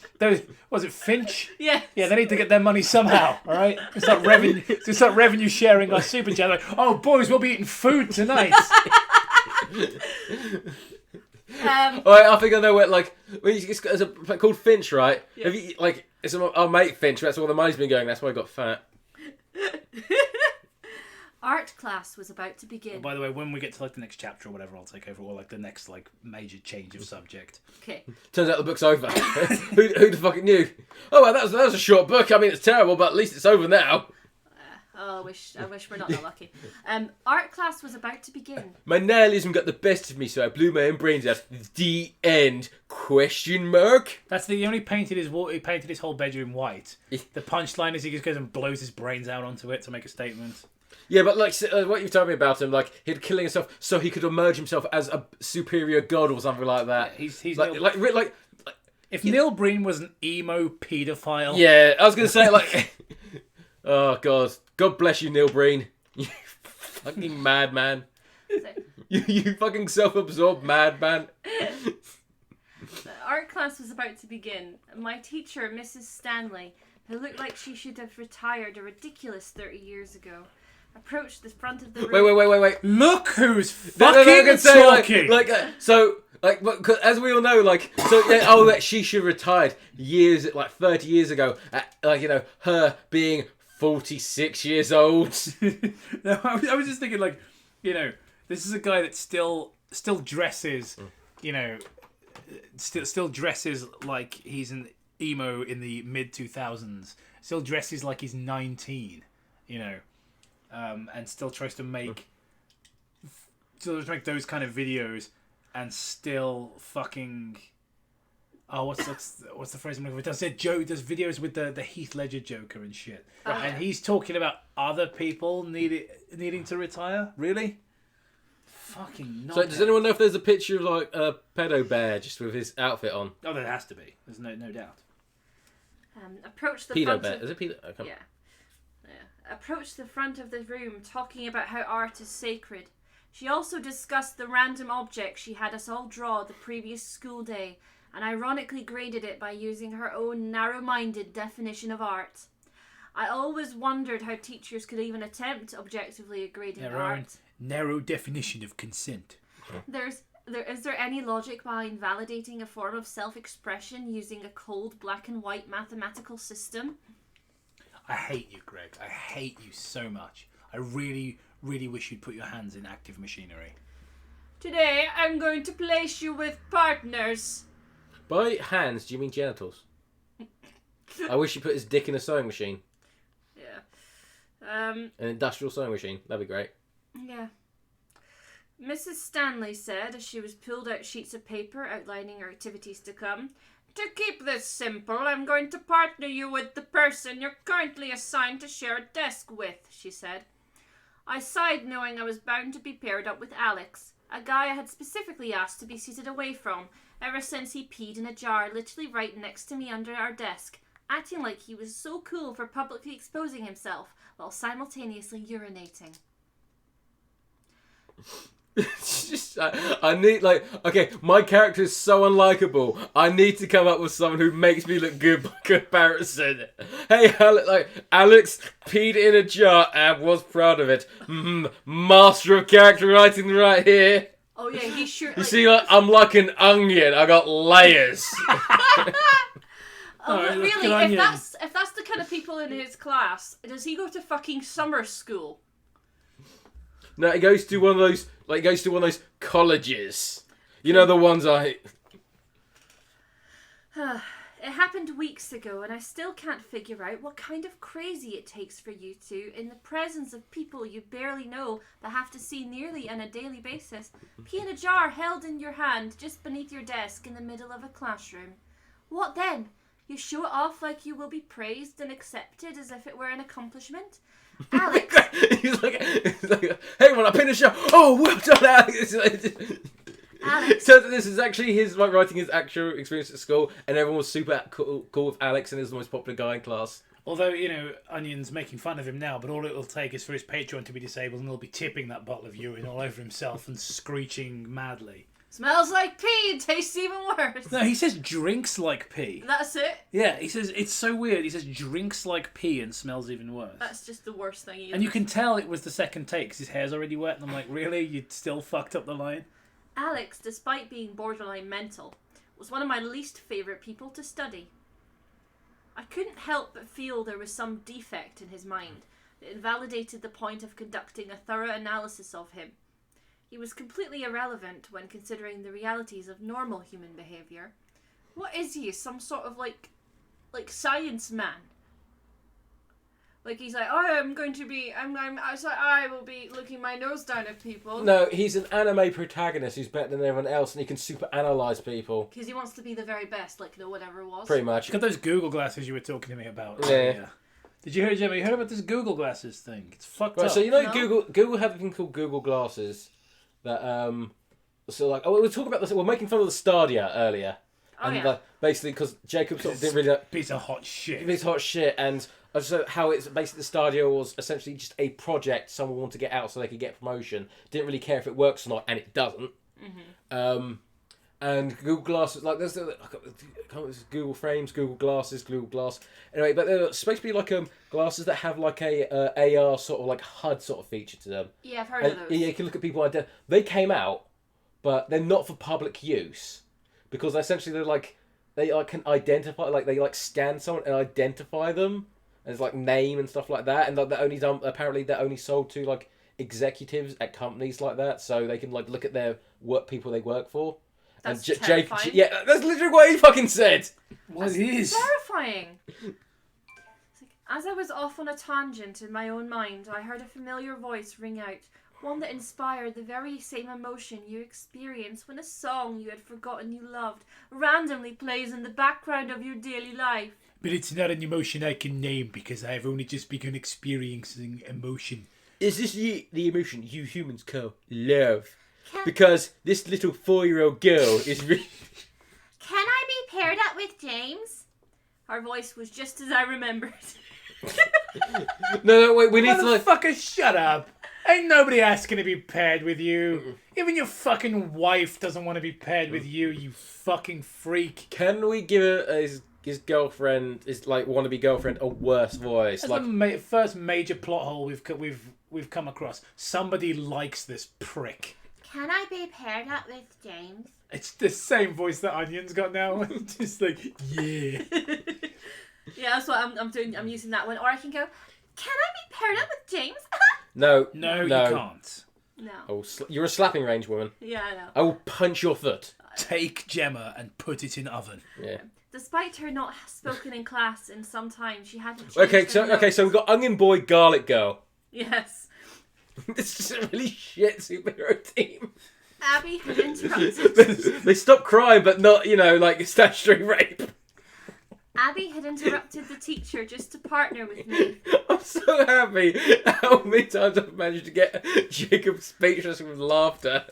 was it Finch? Yeah. Yeah, they need to get their money somehow, all right? It's like revenue sharing our super chat. Like, oh, boys, we'll be eating food tonight. I think I know where, like, there's a called Finch, right? Yeah. Have you, like, it's our mate Finch, that's where the money's been going, that's why I got fat. Art class was about to begin. Oh, by the way, when we get to like the next chapter or whatever, I'll take over, or like the next like major change of subject. Okay. Turns out the book's over. who the fucking knew? Oh, well, that was a short book. I mean, it's terrible, but at least it's over now. I wish we're not that lucky. Art class was about to begin. My nihilism got the best of me, so I blew my own brains out. The end? Question mark? That's he only painted his whole bedroom white. The punchline is he just goes and blows his brains out onto it to make a statement. Yeah, but like what you've told me about him, like he'd killing himself so he could emerge himself as a superior god or something like that. Yeah, he's like if Neil Breen was an emo paedophile. Yeah, I was gonna say like, oh God bless you, Neil Breen, you fucking madman. You fucking self-absorbed madman. Art class was about to begin. My teacher, Mrs. Stanley, who looked like she should have retired a ridiculous 30 years ago, approached the front of the room. Wait. Look who's fucking talking. As we all know, that she should have retired 30 years ago. Her being 46 years old. No, I was just thinking, this is a guy that still dresses, still dresses like he's an emo in the mid 2000s. Still dresses like he's 19, and still tries to make those kind of videos, and still fucking. Oh, what's the phrase I'm looking for? Does videos with the Heath Ledger Joker and shit, and he's talking about other people needing to retire. Really? Fucking not. So, does anyone know if there's a picture of like a pedo bear just with his outfit on? Oh, there has to be. There's no doubt. Approach the pedo front bear. of... Is it pedo? Oh, yeah. Approached the front of the room, talking about how art is sacred. She also discussed the random object she had us all draw the previous school day, and ironically graded it by using her own narrow-minded definition of art. I always wondered how teachers could even attempt objectively grading art. Narrow definition of consent. Is there any logic behind validating a form of self-expression using a cold black and white mathematical system? I hate you, Greg. I hate you so much. I really, really wish you'd put your hands in active machinery. Today, I'm going to place you with partners. By hands, do you mean genitals? I wish he put his dick in a sewing machine. Yeah. An industrial sewing machine. That'd be great. Yeah. Mrs. Stanley said, as she was pulled out sheets of paper outlining her activities to come, To keep this simple, I'm going to partner you with the person you're currently assigned to share a desk with, she said. I sighed, knowing I was bound to be paired up with Alex, a guy I had specifically asked to be seated away from ever since he peed in a jar literally right next to me under our desk, acting like he was so cool for publicly exposing himself while simultaneously urinating. It's just, I need, like, okay, my character is so unlikable. I need to come up with someone who makes me look good by comparison. Hey, Alex peed in a jar and was proud of it. Master of character writing right here. Oh yeah, he sure. You see, like, I'm like an onion. I got layers. But really, if that's the kind of people in his class, does he go to fucking summer school? No, he goes to one of those. Like, he goes to one of those colleges. You know, the ones I... It happened weeks ago, and I still can't figure out what kind of crazy it takes for you two, in the presence of people you barely know that have to see nearly on a daily basis, pee in a jar held in your hand just beneath your desk in the middle of a classroom. What then? You show it off like you will be praised and accepted as if it were an accomplishment? Alex! he's like, hey, when I pin a shot, oh, well done, Alex! Alex. So this is actually his, like, writing his actual experience at school, and everyone was super cool with Alex, and he's the most popular guy in class. Although, you know, Onion's making fun of him now, but all it will take is for his Patreon to be disabled, and he'll be tipping that bottle of urine all over himself and screeching madly. Smells like pee, tastes even worse. No, he says drinks like pee. That's it? Yeah, he says, it's so weird. He says drinks like pee and smells even worse. That's just the worst thing And you can tell it was the second take because his hair's already wet, and I'm like, really? You still fucked up the line? Alex, despite being borderline mental, was one of my least favourite people to study. I couldn't help but feel there was some defect in his mind that invalidated the point of conducting a thorough analysis of him. He was completely irrelevant when considering the realities of normal human behaviour. What is he? Some sort of like science man? Like he's like, I will be looking my nose down at people. No, he's an anime protagonist who's better than everyone else, and he can super analyse people. Because he wants to be the very best, like no one ever was. Pretty much. Got those Google glasses you were talking to me about. Yeah. Did you hear, Jimmy? You heard about this Google glasses thing? It's fucked up. So you know, No. Google had a thing called Google Glasses. That so like, oh, we were talking about this. We're making fun of the Stadia earlier, and basically because Jacob sort of didn't really piece of hot shit. Piece of hot shit, and so how it's basically the Stadia was essentially just a project someone wanted to get out so they could get promotion. Didn't really care if it works or not, and it doesn't. And Google Glasses, like there's Google Frames, Google Glasses, Google Glass. Anyway, but they're supposed to be like glasses that have like a AR sort of like HUD sort of feature to them. Yeah, I've heard of those. Yeah, you can look at people. They came out, but they're not for public use because essentially they can identify, like they like scan someone and identify them as like name and stuff like that, and like, they're only sold to like executives at companies like that, so they can like look at their people they work for. That's terrifying. Yeah, that's literally what he fucking said. What it is? Terrifying. As I was off on a tangent in my own mind, I heard a familiar voice ring out, one that inspired the very same emotion you experience when a song you had forgotten you loved randomly plays in the background of your daily life. But it's not an emotion I can name because I have only just begun experiencing emotion. Is this the emotion you humans call love? Because this little 4-year-old girl is really... Can I be paired up with James? Her voice was just as I remembered. No, wait, we need to like... Motherfucker, shut up. Ain't nobody asking to be paired with you. Even your fucking wife doesn't want to be paired with you, you fucking freak. Can we give his girlfriend, his like wannabe girlfriend, a worse voice? That's like the first major plot hole we've come across. Somebody likes this prick. Can I be paired up with James? It's the same voice that Onion's got now. Just like, yeah. Yeah, that's what I'm doing. I'm using that one. Or I can go, can I be paired up with James? No, you can't. No. You're a slapping range woman. Yeah, I know. I will punch your foot. Take Gemma and put it in oven. Yeah. Despite her not spoken in class in some time, she hadn't changed So we've got Onion Boy, Garlic Girl. Yes. This is a really shit superhero team. Abby had interrupted. They stop crying, but not, like statutory rape. Abby had interrupted the teacher just to partner with me. I'm so happy how many times I've managed to get Jacob speechless with laughter.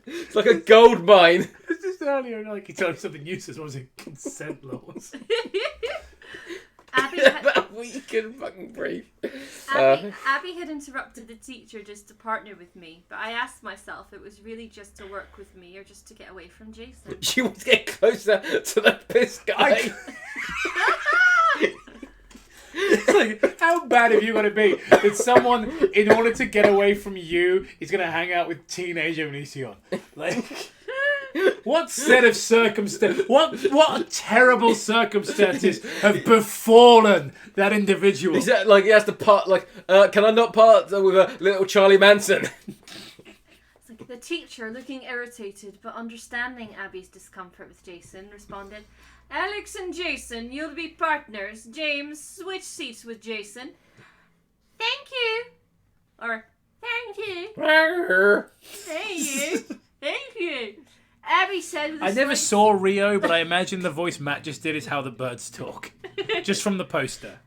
It's like a gold mine. It's just earlier, like he told me something useless. What was it? Consent laws. Abby had, That weak and fucking brief. Abby had interrupted the teacher just to partner with me, but I asked myself it was really just to work with me or just to get away from Jason. She wants to get closer to the piss guy. It's like, how bad have you got to be that someone, in order to get away from you, is going to hang out with teenage Onision? Like, what set of circumstances, what terrible circumstances have befallen that individual? Is that like he has to part? Like, can I not part with a little Charlie Manson? It's like the teacher, looking irritated but understanding Abby's discomfort with Jason, responded, "Alex and Jason, you'll be partners. James, switch seats with Jason. Thank you." Or, thank you. Thank you. Thank you. Abby said with a I never slight... saw Rio, but I imagine the voice Matt just did is how the birds talk. Just from the poster.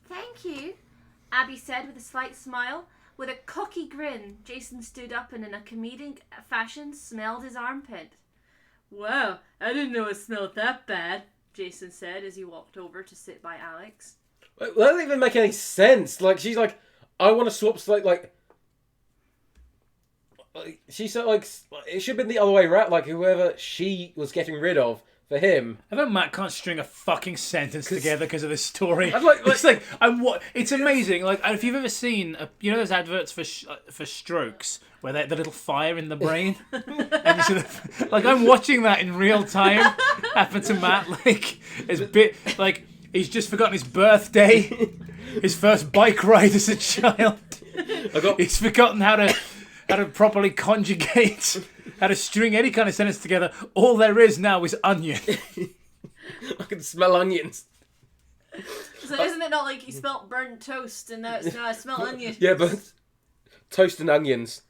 Thank you, Abby said with a slight smile. With a cocky grin, Jason stood up and in a comedic fashion smelled his armpit. "Wow, I didn't know it smelled that bad," Jason said as he walked over to sit by Alex. That doesn't even make any sense. Like, she's like, I want to swap, like she said, like, it should have been the other way around. Like, whoever she was getting rid of for him. I bet Matt can't string a fucking sentence together because of this story. It's amazing. Like, if you've ever seen, those adverts for strokes where they the little fire in the brain, and you sort of, like, I'm watching that in real time happen to Matt. Like, he's just forgotten his birthday, his first bike ride as a child. He's forgotten how to properly conjugate, how to string any kind of sentence together. All there is now is onion. I can smell onions. So isn't it not like you smelt burnt toast and now I smell onions? Yeah, but toast and onions.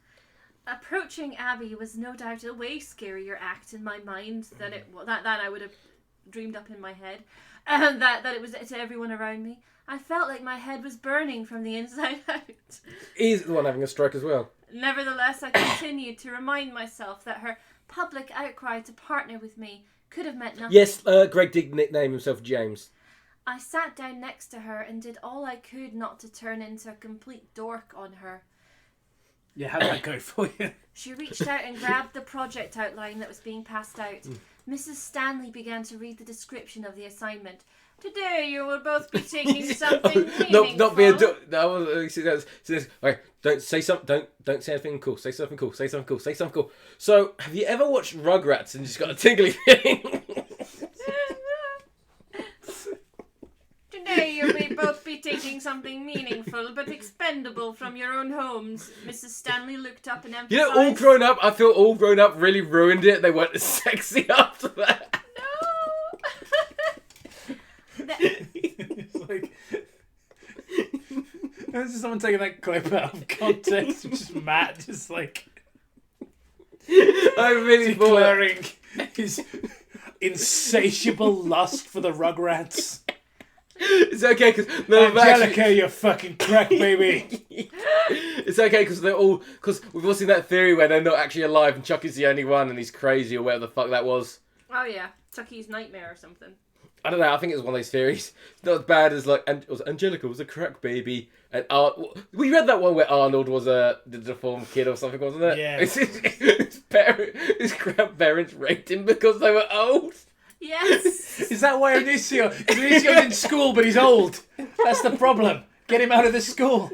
Approaching Abby was no doubt a way scarier act in my mind than that I would have dreamed up in my head. That it was to everyone around me. I felt like my head was burning from the inside out. He's the one having a stroke as well. Nevertheless, I continued to remind myself that her public outcry to partner with me could have meant nothing. Yes, Greg did nickname himself James. I sat down next to her and did all I could not to turn into a complete dork on her. Yeah, how'd that go for you? She reached out and grabbed the project outline that was being passed out. Mrs. Stanley began to read the description of the assignment. "Today you will both be taking something meaningful." Not be a don't say something. Don't say anything cool. Say something cool. Say something cool. Say something cool. So, have you ever watched Rugrats and just got a tingly feeling? "Today you may both be taking something meaningful but expendable from your own homes." Mrs. Stanley looked up and emphasized. All grown up. I feel all grown up really ruined it. They weren't as sexy after that. It's like, this is someone taking that clip out of context. Just Matt, just like, I really declaring his insatiable lust for the Rugrats. It's okay because Angelica, you fucking crack baby. It's okay because we've all seen that theory where they're not actually alive and Chucky's the only one and he's crazy or whatever the fuck that was. Oh yeah, Chucky's nightmare or something. I don't know. I think it was one of those theories. It's not as bad as like Angelica was a crack baby, and we read that one where Arnold was the deformed kid or something, wasn't it? Yeah. His grandparents raped him because they were old. Yes. Is that why Onisio's in school but he's old? That's the problem. Get him out of the school.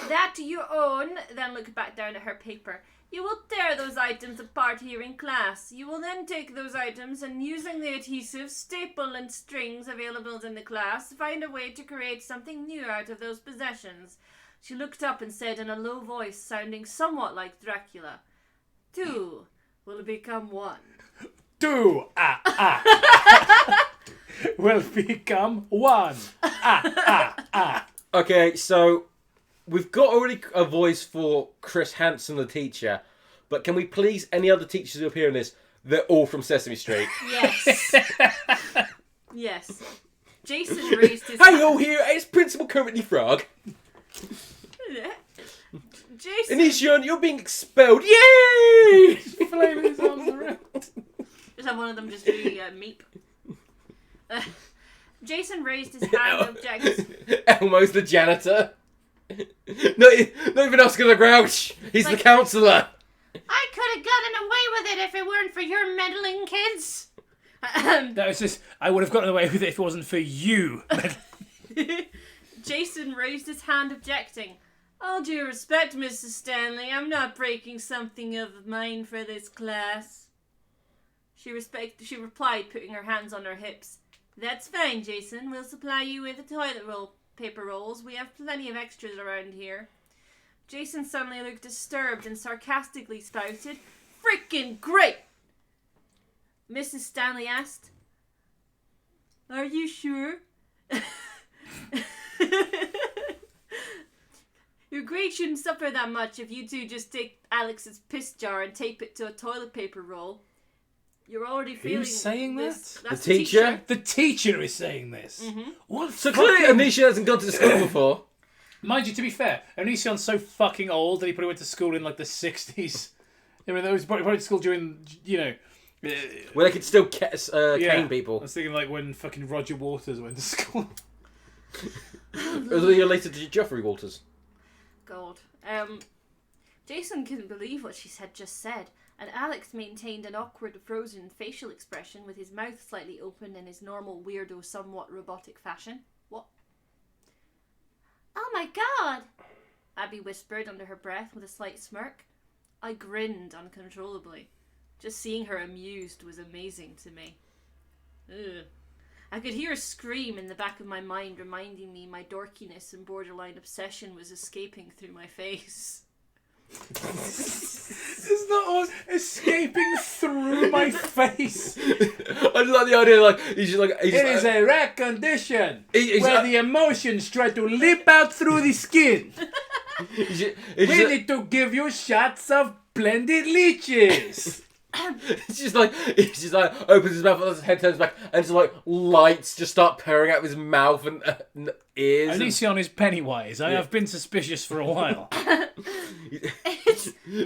"That you own," then looked back down at her paper. "You will tear those items apart here in class. You will then take those items and, using the adhesive, staple and strings available in the class, find a way to create something new out of those possessions." She looked up and said in a low voice, sounding somewhat like Dracula, "Two will become one." Two will become one. Okay, so we've got already a voice for Chris Hansen, the teacher. but can we please, any other teachers who appear in this, they're all from Sesame Street. Yes. Yes. Jason raised his Hey, all here, it's Principal Kermit the Frog. Jason. Onision, you're being expelled. Yay! Flaming his arms around. Just have one of them just really meep. Jason raised his hand objects. Elmo's the janitor. Not even Oscar the Grouch. He's the counsellor. I could have gotten away with it if it weren't for your meddling kids. That was just. I would have gotten away with it if it wasn't for you. Jason raised his hand, objecting. All due respect, Mrs. Stanley, I'm not breaking something of mine for this class. She replied, putting her hands on her hips. That's fine, Jason. We'll supply you with paper rolls. We have plenty of extras around here. Jason suddenly looked disturbed and sarcastically spouted, Frickin' great! Mrs. Stanley asked, Are you sure? Your grade shouldn't suffer that much if you two just take Alex's piss jar and tape it to a toilet paper roll. You're already feeling. Who's saying this. that? That's The teacher? The teacher is saying this. Mm-hmm. What? So clearly Onision hasn't gone to school before. Mind you, to be fair, Onision's so fucking old that he probably went to school in like the 60s. I mean, he was probably to school during, Where they could still cane people. I was thinking like when fucking Roger Waters went to school. It was a year later to Geoffrey Walters. God. Jason couldn't believe what she had just said, and Alex maintained an awkward, frozen facial expression with his mouth slightly open in his normal, weirdo, somewhat robotic fashion. What? Oh my god! Abby whispered under her breath with a slight smirk. I grinned uncontrollably. Just seeing her amused was amazing to me. Ugh. I could hear a scream in the back of my mind reminding me my dorkiness and borderline obsession was escaping through my face. It's not all escaping through my face. I just like the idea, like, he's just like... It is a rare condition where the emotions try to leap out through the skin. We need to give you shots of blended leeches. It's just like, opens his mouth, and his head turns back, and just like lights just start pouring out of his mouth and ears. Onision is Pennywise. I have been suspicious for a while.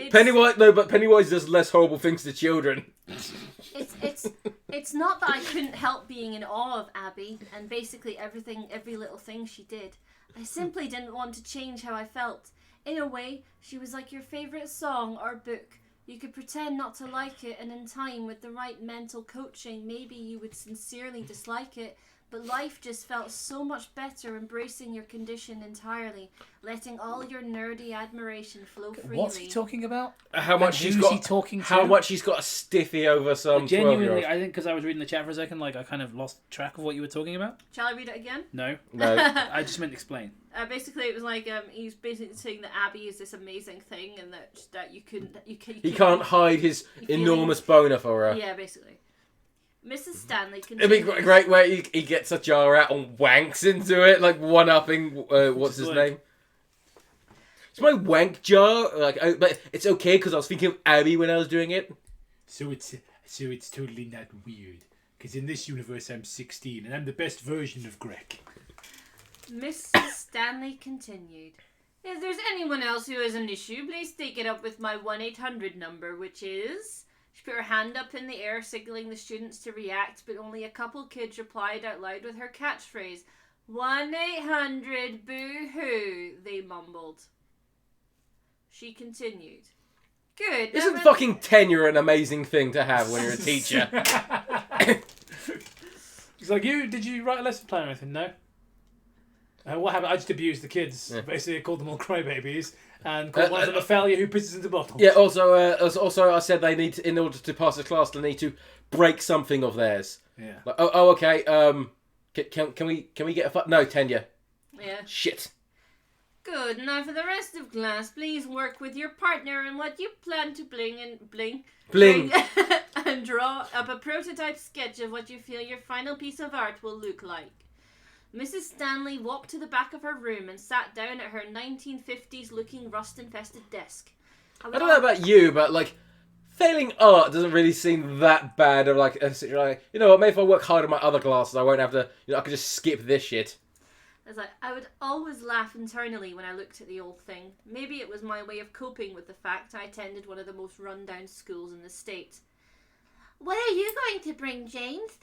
Pennywise does less horrible things to children. It's not that I couldn't help being in awe of Abby and basically every little thing she did. I simply didn't want to change how I felt. In a way, she was like your favourite song or book. You could pretend not to like it, and in time, with the right mental coaching, maybe you would sincerely dislike it. But life just felt so much better embracing your condition entirely, letting all your nerdy admiration flow freely. What's he talking about? How much he's talking to? How much he's got a stiffy over some Genuinely, 12-year-old. I think because I was reading the chat for a second, like I kind of lost track of what you were talking about. Shall I read it again? No. I just meant explain. Basically, it was like he's basically saying that Abby is this amazing thing, and that you can't hide his enormous boner for her. Yeah, basically. Mrs. Stanley It'd continues. be great where he gets a jar out and wanks into it, like one-upping, what's his name? It's my wank jar, but it's okay because I was thinking of Abby when I was doing it. So it's totally not weird, because in this universe I'm 16 and I'm the best version of Greg. Mrs. Stanley continued. If there's anyone else who has an issue, please take it up with my 1-800 number, which is... She put her hand up in the air, signaling the students to react, but only a couple kids replied out loud with her catchphrase. 1-800 boo-hoo, they mumbled. She continued. Good. Isn't fucking tenure an amazing thing to have when you're a teacher? It's like, did you write a lesson plan or anything? No. What happened? I just abused the kids. Yeah. Basically, I called them all crybabies and called one of them a failure who pisses into bottles. Yeah. Also, I said they need to, in order to pass the class, they need to break something of theirs. Yeah. Like, okay. Can we get a no tenure? Yeah. Shit. Good. Now for the rest of class, please work with your partner on what you plan to bling and draw up a prototype sketch of what you feel your final piece of art will look like. Mrs. Stanley walked to the back of her room and sat down at her 1950s-looking rust-infested desk. I don't know about you, but like failing art doesn't really seem that bad. Of like, you know what? Maybe if I work hard in my other classes, I won't have to. You know, I could just skip this shit. I was like, I would always laugh internally when I looked at the old thing. Maybe it was my way of coping with the fact I attended one of the most run-down schools in the state. What are you going to bring, James?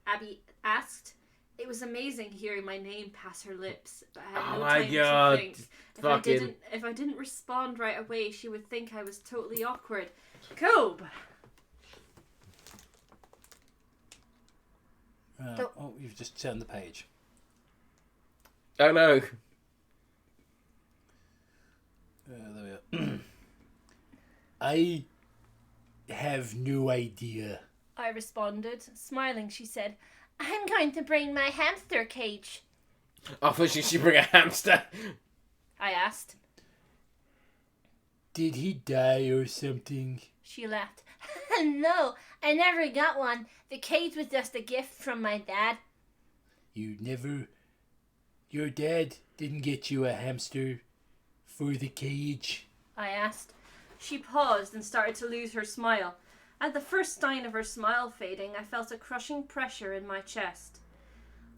Abby asked. It was amazing hearing my name pass her lips, but I had no time to think. If I didn't respond right away, she would think I was totally awkward. Cobe! You've just turned the page. Oh no. There we are. I have no idea. I responded. Smiling, she said, I'm going to bring my hamster cage. I thought she'd bring a hamster. I asked. Did he die or something? She laughed. No, I never got one. The cage was just a gift from my dad. Your dad didn't get you a hamster for the cage? I asked. She paused and started to lose her smile. At the first sign of her smile fading, I felt a crushing pressure in my chest.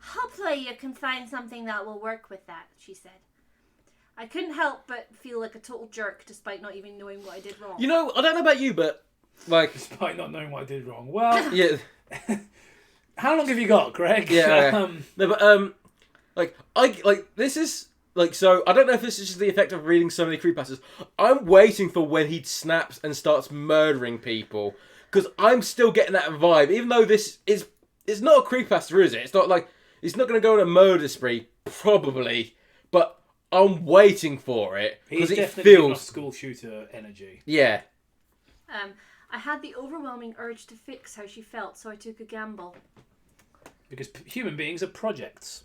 Hopefully you can find something that will work with that, she said. I couldn't help but feel like a total jerk despite not even knowing what I did wrong. You know, I don't know about you, but like, despite not knowing what I did wrong. Well, yeah. How long have you got, Greg? Yeah. No, but this is like, so I don't know if this is just the effect of reading so many creepypastas. I'm waiting for when he snaps and starts murdering people, because I'm still getting that vibe, even though this is, it's not a creepypasta, is it? It's not like, he's not going to go on a murder spree, probably, but I'm waiting for it, because it feels school shooter energy. Yeah. I had the overwhelming urge to fix how she felt, so I took a gamble. Because human beings are projects.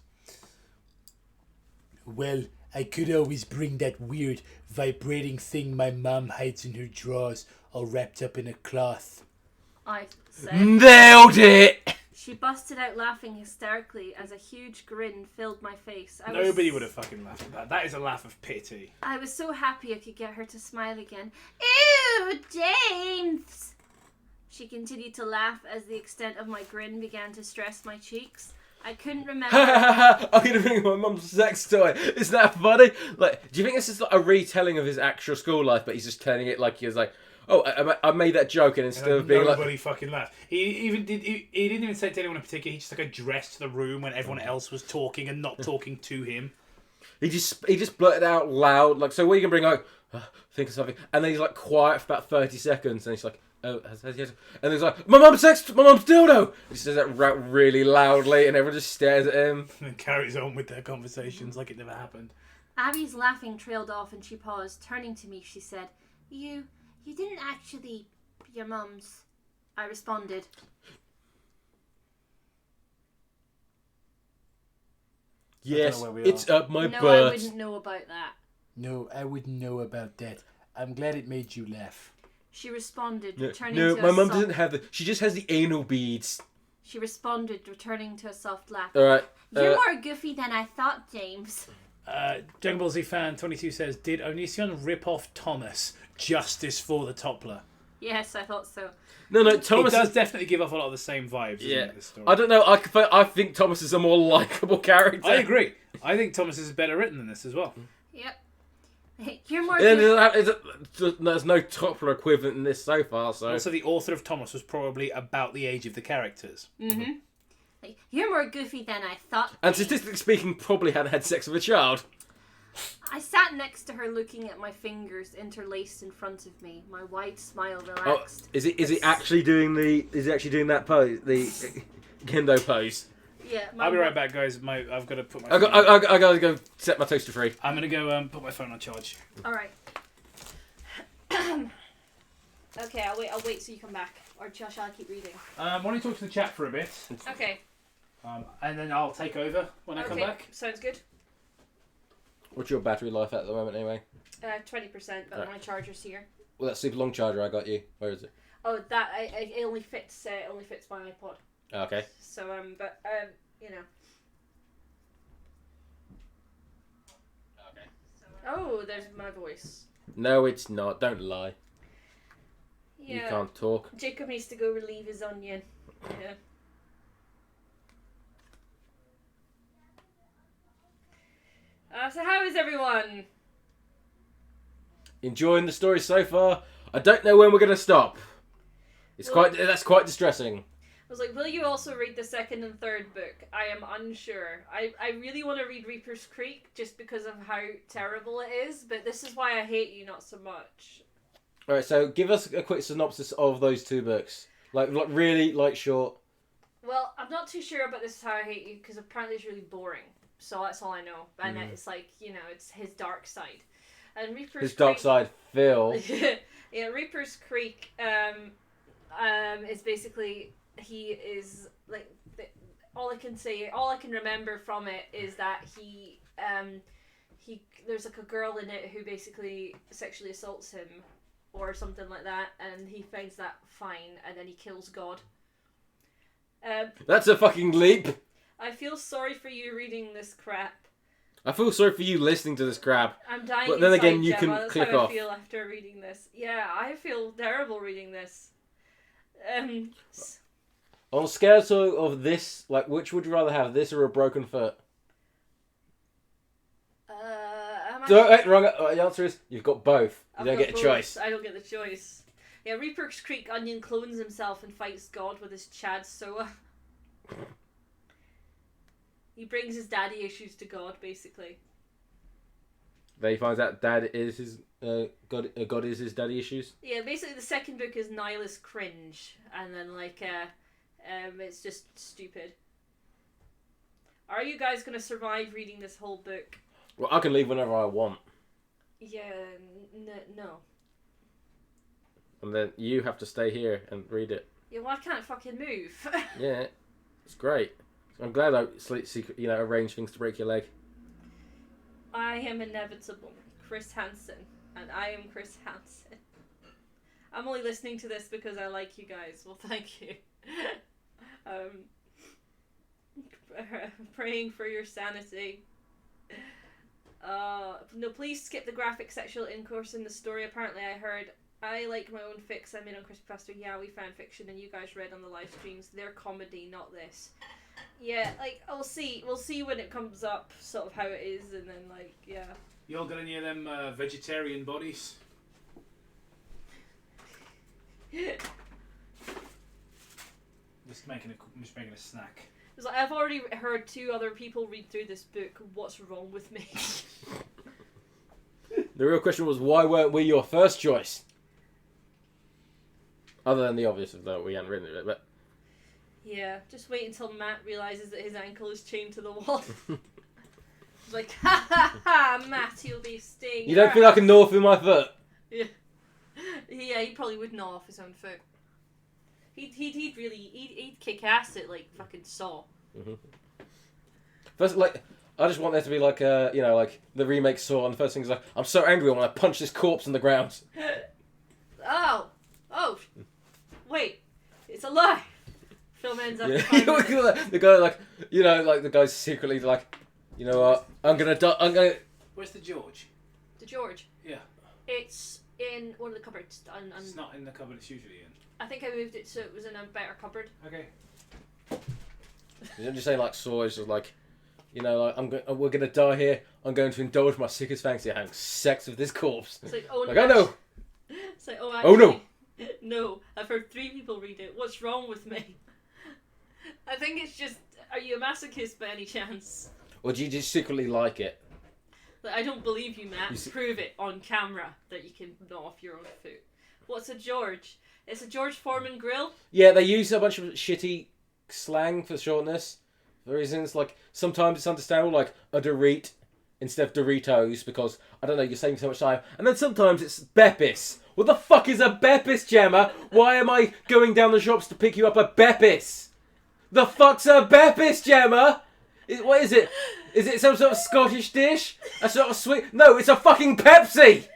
Well, I could always bring that weird vibrating thing my mom hides in her drawers, all wrapped up in a cloth. I said. Nailed it! She busted out laughing hysterically as a huge grin filled my face. Nobody would have fucking laughed at that. That is a laugh of pity. I was so happy I could get her to smile again. Ew, James! She continued to laugh as the extent of my grin began to stress my cheeks. I couldn't remember. I'm gonna bring my mum's sex toy. Isn't that funny? Like, do you think this is like a retelling of his actual school life, but he's just telling it like he was like, oh, I made that joke, and instead of being nobody fucking laughed. He didn't even say to anyone in particular. He just like addressed the room when everyone else was talking and not talking to him. He just blurted out loud, like, so what are you gonna bring? Like, think of something, and then he's like quiet for about 30 seconds, and he's like, oh, and he's like, my mum's dildo. He says that really loudly, and everyone just stares at him and carries on with their conversations like it never happened. Abby's laughing trailed off, and she paused. Turning to me, she said, You didn't actually... Your mum's... I responded. Yes, it's up my butt. No, I wouldn't know about that. No, I wouldn't know about that. I'm glad it made you laugh. She responded, returning to a soft... No, my mum doesn't have the... She just has the anal beads. She responded, returning to a soft laugh. Alright. You're more goofy than I thought, James. Dragon Ball Z fan 22 says, did Onision rip off Thomas? Justice for the Toppler. Yes, I thought so. No, Thomas... He does definitely give off a lot of the same vibes, yeah. This story. I don't know, I think Thomas is a more likeable character. I agree. I think Thomas is better written than this as well. Yep. You're more... There's no Toppler equivalent in this so far, so... Also, the author of Thomas was probably about the age of the characters. Mm-hmm. You're more goofy than I thought. And statistically speaking, probably hadn't had sex with a child. I sat next to her looking at my fingers interlaced in front of me. My wide smile relaxed. Oh, is he actually doing that pose? The kendo pose? Yeah. I'll be right back, guys. I've got to put my... I gotta go set my toaster free. I'm going to go put my phone on charge. Alright. Okay, I'll wait till you come back. Or shall I keep reading? Why don't you talk to the chat for a bit? Okay. And then I'll take over when I come back. Sounds good. What's your battery life at the moment, anyway? 20%, but my charger's here. Well, that super long charger I got you. Where is it? Oh, that it only fits my iPod. Okay. So you know. Okay. Oh, there's my voice. No, it's not. Don't lie. Yeah. You can't talk. Jacob needs to go relieve his onion. Yeah. So how is everyone? Enjoying the story so far. I don't know when we're gonna stop. That's quite distressing. I was like, will you also read the second and third book? I am unsure. I really want to read Reaper's Creek just because of how terrible it is, but this is why I hate you not so much. Alright, so give us a quick synopsis of those two books. Like really, short. Well, I'm not too sure about This Is How I Hate You because apparently it's really boring. So that's all I know. And it's like, it's his dark side. And Reaper's Creek... His dark side, Phil. Yeah, Reaper's Creek is basically... He is, like... all I can remember from it is that there's like a girl in it who basically sexually assaults him or something like that, and he finds that fine, and then he kills God. That's a fucking leap. I feel sorry for you reading this crap. I feel sorry for you listening to this crap. I'm dying. But then again, you Gemma. can That's click how off. I feel after reading this. Yeah, I feel terrible reading this. On a scale of this, like, which would you rather have, this or a broken foot? Wrong. The answer is you've got both. You don't get a choice. I don't get the choice. Yeah, Reaper's Creek Onion clones himself and fights God with his Chad Soa. He brings his daddy issues to God, basically. Then he finds out God is his daddy issues. Yeah, basically the second book is Nihilist Cringe, and then it's just stupid. Are you guys gonna survive reading this whole book? Well, I can leave whenever I want. Yeah, no. And then you have to stay here and read it. Yeah, well, I can't fucking move. Yeah, it's great. I'm glad I arrange things to break your leg. I am inevitable. Chris Hansen. And I am Chris Hansen. I'm only listening to this because I like you guys. Well, thank you. Praying for your sanity. No, please skip the graphic sexual intercourse in the story. Apparently I heard I like my own fics I made on CREEPYPASTA. Yeah, we fan fiction and you guys read on the live streams. They're comedy, not this. Yeah, we'll see when it comes up, sort of how it is, and then yeah. You all got any of them vegetarian bodies? Just making a snack. It's like, I've already heard 2 other people read through this book. What's wrong with me? The real question was, why weren't we your first choice? Other than the obvious that we hadn't written it, but... Yeah, just wait until Matt realises that his ankle is chained to the wall. He's like, ha ha ha, Matt, you'll be staying. You don't feel like a gnaw through my foot? Yeah. Yeah, he probably would gnaw off his own foot. He'd kick ass at, fucking Saw. Mm-hmm. First, I just want there to be, the remake Saw, and the first thing is I'm so angry when I punch this corpse in the ground. Oh, wait, it's alive. Film ends up. Yeah. The guy, the guy's secretly you know what? I'm gonna die. Where's the George? The George. Yeah. It's in one of the cupboards. It's not in the cupboard. It's usually in. I think I moved it so it was in a better cupboard. Okay. I'm just saying, Saw is just we're gonna die here. I'm going to indulge my sickest fancy having sex with this corpse. It's like, oh, I know. It's like, oh no. No, I've heard 3 people read it. What's wrong with me? I think it's just, are you a masochist by any chance? Or do you just secretly like it? I don't believe you, Matt. Prove it on camera that you can gnaw off your own foot. What's a George? It's a George Foreman grill? Yeah, they use a bunch of shitty slang for shortness. For reasons, sometimes it's understandable, a Dorite instead of Doritos, because, I don't know, you're saving so much time. And then sometimes it's Beppis. What the fuck is a Beppis, Gemma? Why am I going down the shops to pick you up a Beppis? The fuck's a Beppis, Gemma? What is it? Is it some sort of Scottish dish? A sort of sweet... No, it's a fucking Pepsi!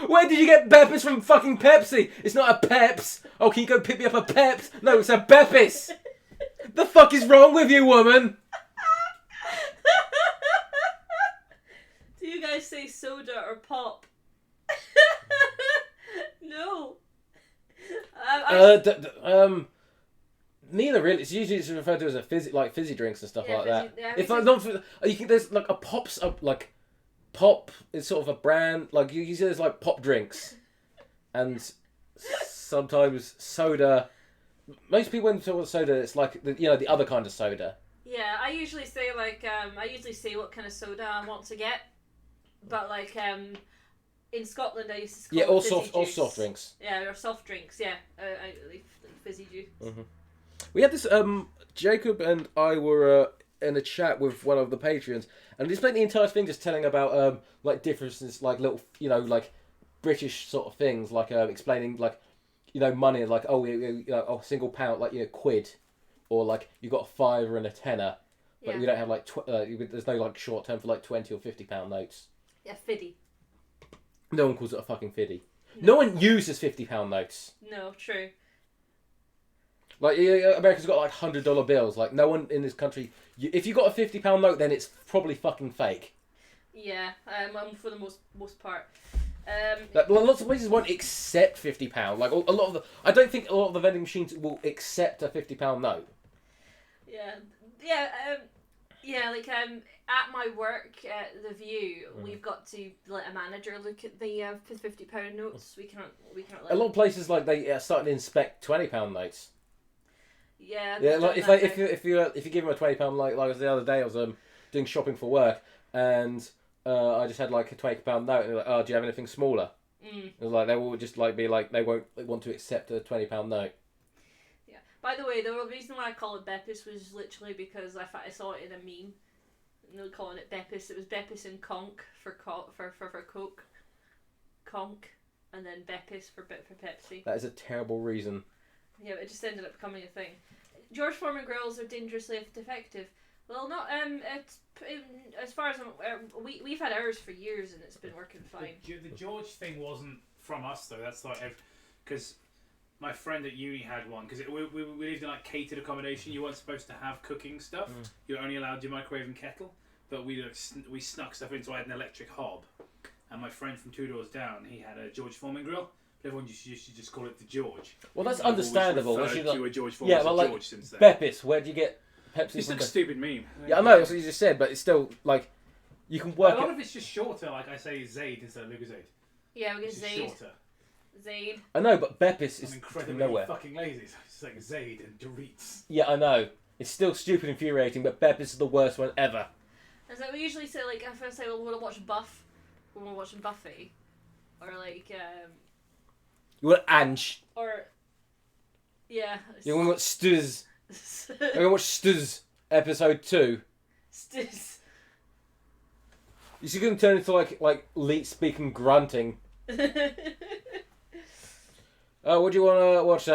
Where did you get Beppis from fucking Pepsi? It's not a Peps. Oh, can you go pick me up a Peps? No, it's a Beppis. The fuck is wrong with you, woman? Do you guys say soda or pop? Neither really. It's usually referred to as a fizzy drinks and stuff like that. Yeah, If like not, you can there's like a pops like pop is sort of a brand. Like you see there's like pop drinks, and sometimes soda. Most people when they talk about soda, it's like the other kind of soda. Yeah, I usually say what kind of soda I want to get, but like in Scotland I used to call it all soft drinks. Yeah, or soft drinks. Yeah, fizzy juice. Mm-hmm. We had this. Jacob and I were in a chat with one of the Patreons, and he spent the entire thing just telling about like differences, like little like British sort of things, like explaining like money, like a single pound, like quid, or like you got a £5 and a tenner, but you don't have like there's no like short term for like £20 or £50 notes. Yeah, fiddy. No one calls it a fucking fiddy. No one uses £50 notes. No, true. Like America's got like $100 bills. Like no one in this country. If you got a £50 note, then it's probably fucking fake. Yeah, for the most part. Like, lots of places won't accept £50. Like a lot of I don't think a lot of the vending machines will accept a £50 note. Yeah. Like at my work at the View, we've got to let a manager look at the £50 notes. We can't. Let a lot of places like they starting to inspect £20 notes. Yeah. Like if you give them a £20 like the other day I was doing shopping for work and I just had like a £20 note and they're like, oh, do you have anything smaller? It was like they will just like be like they won't want to accept a £20 note. Yeah. By the way, the reason why I call it Beppis was literally because I saw it in a meme. They were calling it Beppis. It was Beppis and Conk for Coke, Conk, and then Beppis for Pepsi. That is a terrible reason. Yeah, but it just ended up becoming a thing. George Foreman grills are dangerously defective. Well, not as far as we've had ours for years and it's been working fine. The George thing wasn't from us though. That's like because my friend at uni had one because we lived in like catered accommodation. You weren't supposed to have cooking stuff. You were only allowed your microwave and kettle. But we snuck stuff in, so I had an electric hob. And my friend from 2 doors down, he had a George Foreman grill. Everyone used to just call it the George. Well, that's understandable. I've always referred to a George Foreman as like George since then. Beppis, where do you get Pepsi? It's like a stupid meme. Yeah, I know, that's what you just said, but it's still, like, you can work a lot of it's just shorter, like I say Zaid instead of Lucozade. Yeah, we get Zaid. Zaid. Shorter. Zaid. I know, but Beppis is incredibly nowhere. Fucking lazy. It's like Zaid and Doritos. Yeah, I know. It's still stupid and infuriating, but Beppis is the worst one ever. And so we usually say, like, if I say, well, we want to watch Buff, when we're watching Buffy, or like, you want Ange. or, yeah. You want to watch Stuz. You want to watch Stuz episode 2. Stuz. You're going to turn into like Leet speaking grunting. What do you want to watch?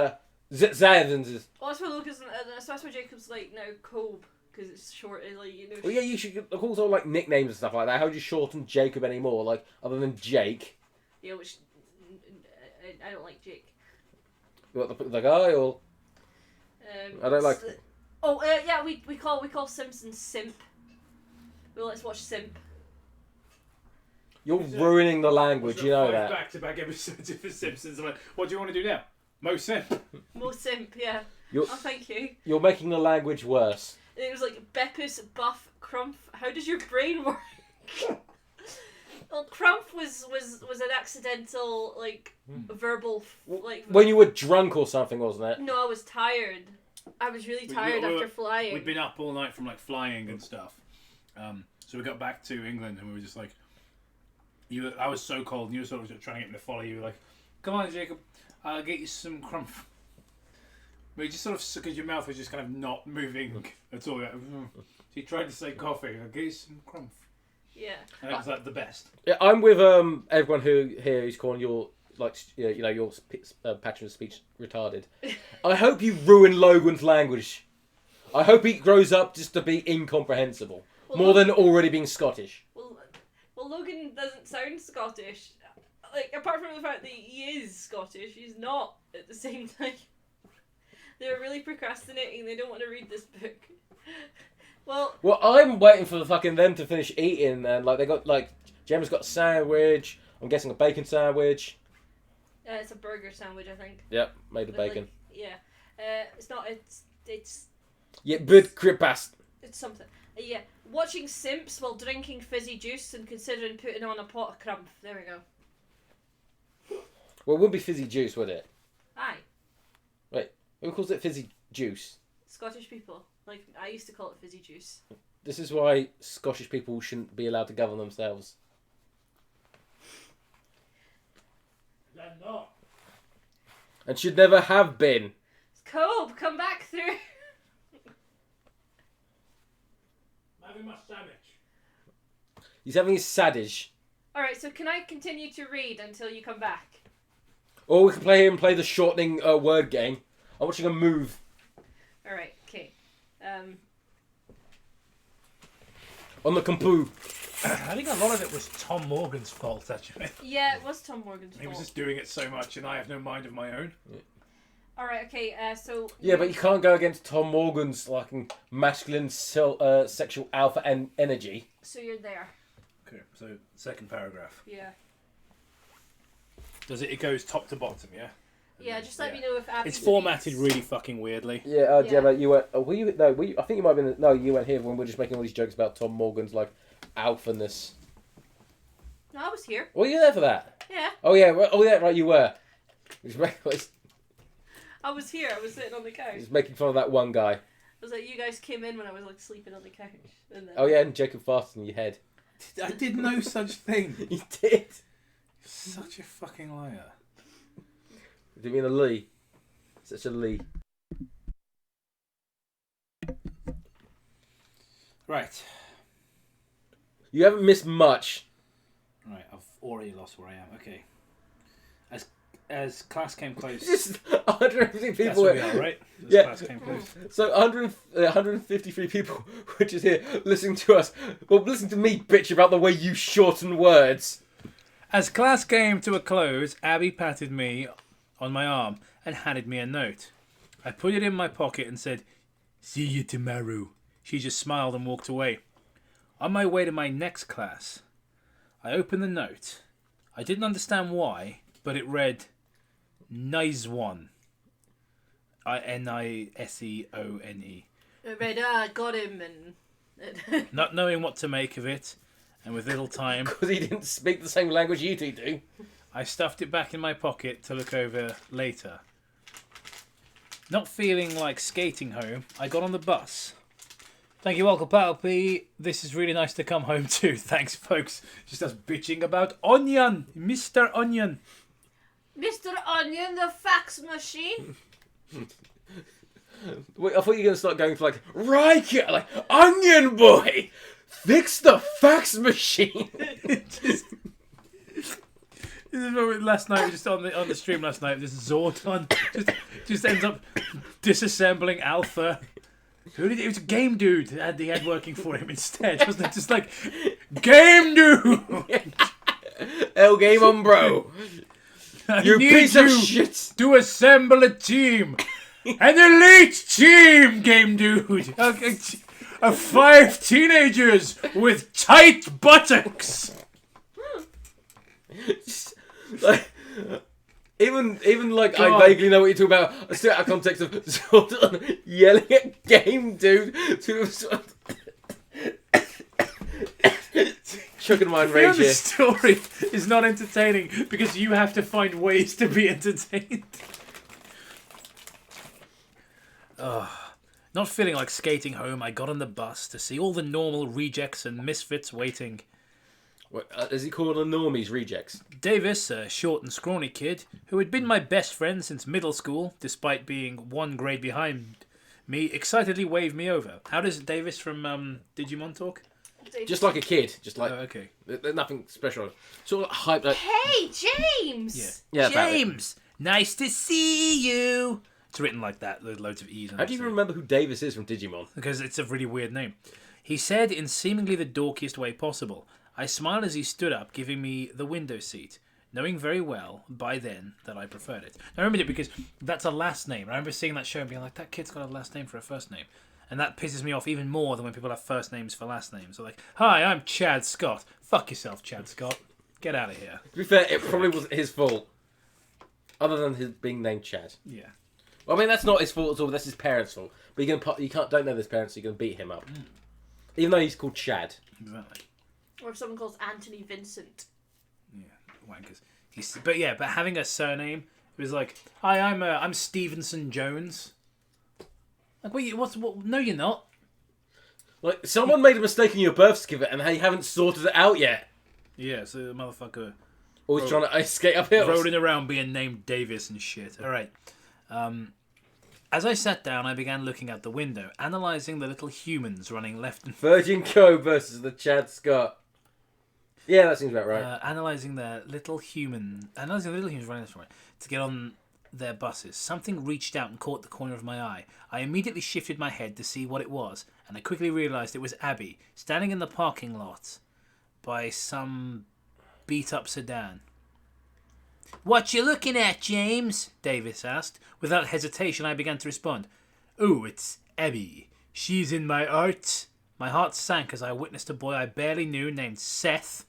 Zayavins. Well, that's why Lucas, that's why Jacob's like now Cobe, because it's short, like, you know. Well, yeah, you should also like nicknames and stuff like that. How do you shorten Jacob anymore? Like other than Jake. Yeah, which I don't like Jake. You want the guy or? I don't like. Oh yeah, we call Simpson Simp. Well, let's watch Simp. You're ruining the language, you know that. Back-to-back episodes of The Simpsons. I'm like, what do you want to do now? Mo Simp. Mo Simp, yeah. Thank you. You're making the language worse. And it was like Beppis, Buff, Crumph. How does your brain work? Well, Crumph was an accidental verbal when you were drunk or something, wasn't it? No, I was tired. I was really tired after flying. We'd been up all night from flying and stuff. So we got back to England and we were just like, I was so cold and you were sort of trying to get me to follow you. Like, come on, Jacob, I'll get you some Crumph. But you just sort of, because your mouth was just kind of not moving at all. So you tried to say coffee. I'll get you some Crumph. Yeah. And it was like the best. Yeah, I'm with everyone who's calling your your patron of speech retarded. I hope you ruin Logan's language. I hope he grows up just to be incomprehensible, more than already being Scottish. Well, Logan doesn't sound Scottish. Like, apart from the fact that he is Scottish, he's not at the same time. They're really procrastinating. They don't want to read this book. Well, I'm waiting for them to finish eating, and they got Gemma's got a sandwich. I'm guessing a bacon sandwich. It's a burger sandwich, I think. Yep, made of With, bacon. Yeah. It's not. It's. Yeah, but creepypasta. It's something. Yeah. Watching Simps while drinking fizzy juice and considering putting on a pot of crumb. There we go. Well, it wouldn't be fizzy juice, would it? Aye. Wait, who calls it fizzy juice? Scottish people. Like, I used to call it fizzy juice. This is why Scottish people shouldn't be allowed to govern themselves. They're not. And should never have been. Cobe, come back through. I'm having my sandwich. He's having his saddish. Alright, so can I continue to read until you come back? Or we can play the shortening word game. I'm watching a move. Alright, okay. On the compoo. I think a lot of it was Tom Morgan's fault, actually. Yeah, it was Tom Morgan's fault. He was just doing it so much, and I have no mind of my own. Alright, okay, so... Yeah, but you can't go against Tom Morgan's like masculine sexual alpha energy. So you're there. Okay, so second paragraph. Yeah. It goes top to bottom, yeah? Yeah, just let me know if Abby... It's formatted really fucking weirdly. Yeah, Yeah. Gemma, you were. Were you? No, were you, I think you might have been. No, you weren't here when we were just making all these jokes about Tom Morgan's like alphaness. No, I was here. Were you there for that? Yeah. Oh yeah. Oh yeah. Right, you were. He's I was here. I was sitting on the couch. making fun of that one guy. It was like you guys came in when I was like sleeping on the couch. And then... Oh yeah, and Jacob farted in your head. I did no such thing. He did. Such a fucking liar. Do you mean a Lee? Such a Lee. Right. You haven't missed much. Right, I've already lost where I am. Okay. As class came close... Just 150 people. That's where we are, right? As Yeah. class came close. So 153 people were just here listening to us. Well, listen to me bitch about the way you shorten words. As class came to a close, Abby patted me on my arm and handed me a note. I put it in my pocket and said, "See you tomorrow." She just smiled and walked away. On my way to my next class, I opened the note. I didn't understand why, but it read, "Nice one." Niseone. I read, got him, and... Not knowing what to make of it, and with little time, Because he didn't speak the same language you two do. I stuffed it back in my pocket to look over later. Not feeling like skating home, I got on the bus. Thank you, Uncle Palpy. This is really nice to come home to. Thanks, folks. Just us bitching about Onion. Mr. Onion. Mr. Onion, the fax machine. Wait, I thought you were going to start going for like, Riker, like, Onion Boy, fix the fax machine. Last night, just on the stream last night, this Zordon just ends up disassembling Alpha. It was a Game Dude that he had working for him instead, wasn't it? Just like, Game Dude! El Game on, bro. You piece of shit. To assemble a team. An elite team, Game Dude. Of 5 teenagers with tight buttocks. Like, even like God. I vaguely know what you're talking about. I still out of context of Zordon yelling at Game Dude to chugging my rage The here. story is not entertaining because you have to find ways to be entertained. Not feeling like skating home, I got on the bus to see all the normal rejects and misfits waiting. What, is he called a normies rejects? Davis, a short and scrawny kid, who had been my best friend since middle school, despite being 1 grade behind me, excitedly waved me over. How does Davis from Digimon talk? Just like a kid, just like Okay. there's nothing special. Sort of hype. Like, Hey, James! yeah, James, nice to see you. It's written like that, with loads of E's. how do you even remember who Davis is from Digimon? Because it's a really weird name. He said in seemingly the dorkiest way possible. I smiled as he stood up, giving me the window seat, knowing very well by then that I preferred it. I remembered it because that's a last name. I remember seeing that show and being like, that kid's got a last name for a first name. And that pisses me off even more than when people have first names for last names. So like, hi, I'm Chad Scott. Fuck yourself, Chad Scott. Get out of here. To be fair, it probably wasn't his fault. Other than his being named Chad. Yeah. Well, I mean, that's not his fault at all. That's his parents' fault. But you don't know his parents, so you're gonna beat him up, even though he's called Chad. Exactly. Or if someone calls Anthony Vincent. Yeah, wankers. But having a surname, it was like, hi, I'm Stevenson Jones. Like, wait, what? No, you're not. Like, someone made a mistake in your birth certificate, and they haven't sorted it out yet. Yeah, so the motherfucker Always trying to skate up hills. rolling around being named Davis and shit. All right. As I sat down, I began looking out the window, analysing the little humans running left and Virgin Co versus the Chad Scott. Yeah, that seems about right. analysing the little humans running left and right to get on their buses. Something reached out and caught the corner of my eye. I immediately shifted my head to see what it was, and I quickly realised it was Abby, standing in the parking lot by some beat-up sedan. What you looking at, James? Davis asked. Without hesitation, I began to respond. Oh, it's Abby. She's in my art. My heart sank as I witnessed a boy I barely knew named Seth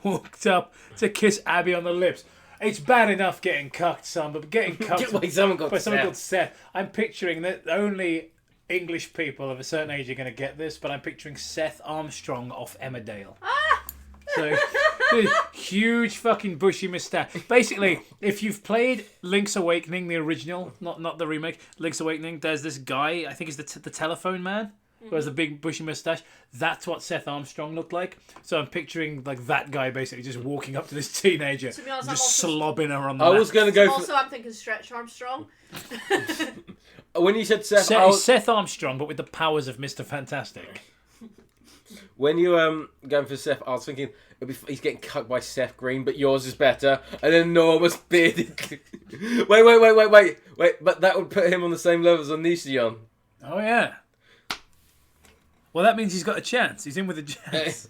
walked up to kiss Abby on the lips. It's bad enough getting cucked, son, but getting cucked By someone called Seth. I'm picturing that only English people of a certain age are going to get this, but I'm picturing Seth Armstrong off Emmerdale. So, huge fucking bushy moustache. Basically, if you've played Link's Awakening, the original, not the remake, Link's Awakening, there's this guy, I think he's the telephone man, who has a big bushy moustache. That's what Seth Armstrong looked like. So I'm picturing like that guy basically just walking up to this teenager To be honest, and just I'm also- slobbing her on the I mat. was going to go Also, I'm thinking Stretch Armstrong. when you said Seth, Seth Armstrong, but with the powers of Mr. Fantastic. when you going for Seth, I was thinking he's getting cucked by Seth Green, but yours is better. And then Norma's bearded. wait, but that would put him on the same level as Onision. Oh yeah. Well, that means he's got a chance. He's in with a chance.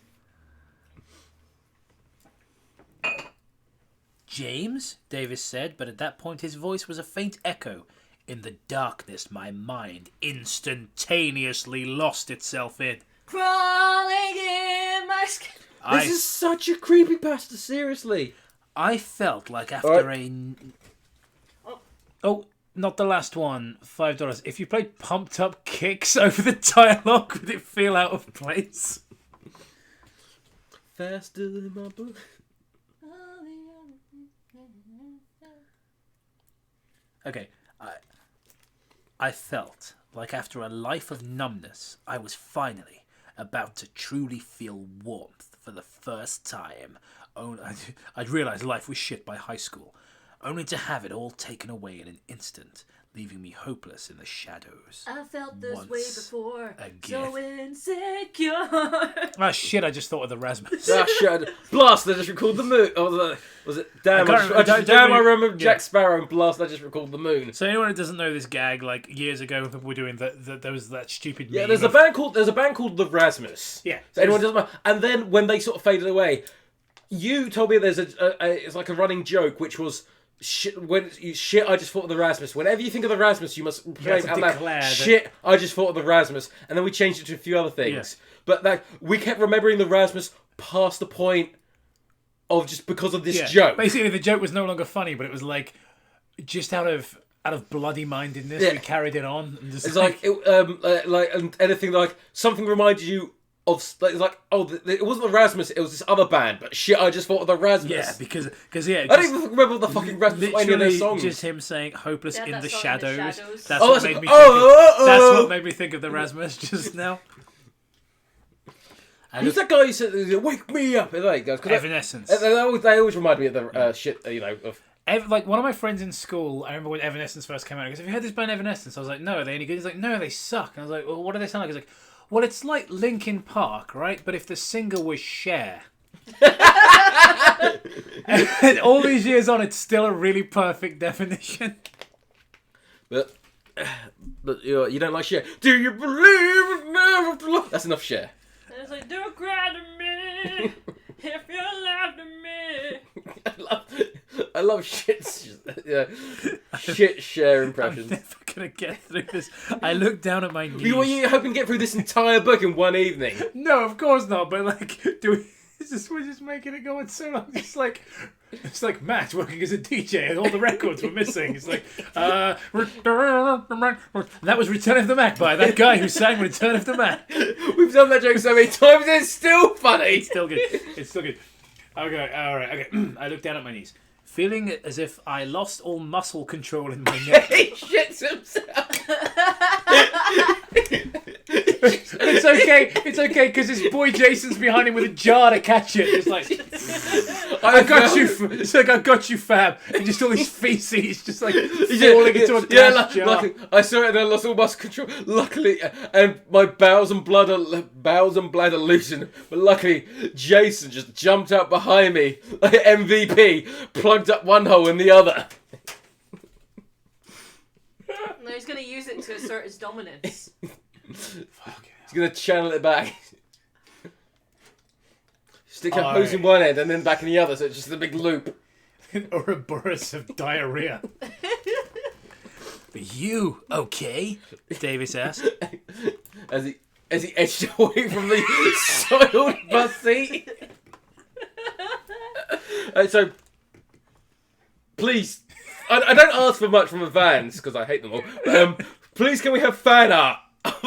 James, Davis said, but at that point his voice was a faint echo. In the darkness, my mind instantaneously lost itself in. Crawling in my skin. This is such a creepypasta, seriously. I felt like after Oh, not the last one. $5. If you played Pumped Up Kicks over the dialogue, would it feel out of place? Faster than my book. Okay, I felt like after a life of numbness, I was finally about to truly feel warmth for the first time. I'd realised life was shit by high school, only to have it all taken away in an instant, leaving me hopeless in the shadows. I felt this Once way before. again. So insecure. Ah, shit, I just thought of the Rasmus. Ah, shit. Blast, I just recalled the moon. Oh, was it? Damn, I remember Jack Sparrow and Blast, I just recalled the moon. So anyone who doesn't know this gag, like years ago when people were doing there was that stupid Yeah, meme there's a band called the Rasmus. Yeah. So anyone doesn't know. And then when they sort of faded away, you told me there's it's like a running joke, which was shit. I just thought of the Rasmus. Whenever you think of the Rasmus, you must play out loud. Shit, I just thought of the Rasmus, and then we changed it to a few other things. Yeah. But like we kept remembering the Rasmus past the point of just because of this Yeah. joke. Basically, the joke was no longer funny, but it was like just out of bloody mindedness, Yeah. we carried it on. And just It's like and anything like something reminded you of like it wasn't the Rasmus, it was this other band. But shit, I just thought of the Rasmus. yeah, because I don't even remember the fucking Rasmus or any of their songs. Just him saying "hopeless Yeah, in that the song, shadows." In the Shadows. That's Oh, what that's made me. oh. That's what made me think of the Rasmus just now. Who's that guy who said, "Wake me up"? Like, Evanescence. They always remind me of the shit. Of Like one of my friends in school, I remember when Evanescence first came out. He goes, "Have you heard this band Evanescence?" I was like, "No, are they any good?" He's like, "No, they suck." And I was like, "Well, what do they sound like?" He's like, "Well, it's like Linkin Park, right? But if the singer was Cher." And all these years on, it's still a really perfect definition. but you don't like Cher. Do you believe in never after love? That's enough Cher. And it's like, don't cry to me if you love to me. I love shit Cher impressions. I'm never gonna get through this. I look down at my knees. You hoping to get through this entire book in one evening? No, of course not. But like, do we? We're just making it go on so long. It's like Matt working as a DJ and all the records were missing. It's like, that was Return of the Mac by that guy who sang Return of the Mac. We've done that joke so many times, it's still funny. It's still good. Okay, alright, okay. I look down at my knees, feeling as if I lost all muscle control in my neck. He shits himself. It's okay, because his boy Jason's behind him with a jar to catch it. It's like, I got you. It's like, I got you, fam. And just all this feces, just like falling into a glass jar. Luckily, I saw it and I lost all muscle control. Luckily, and my bowels and bladder loosened. But luckily, Jason just jumped out behind me like MVP, plugged up one hole in the other. No, he's going to use it to assert his dominance. Fuck. He's going to channel it back. Stick a hose in one end and then back in the other, so it's just a big loop. Or a burst of diarrhea. Are you okay? Davis asked. As he edged away from the soiled bus seat. So, please, I don't ask for much from the vans, because I hate them all. Please, can we have fan art?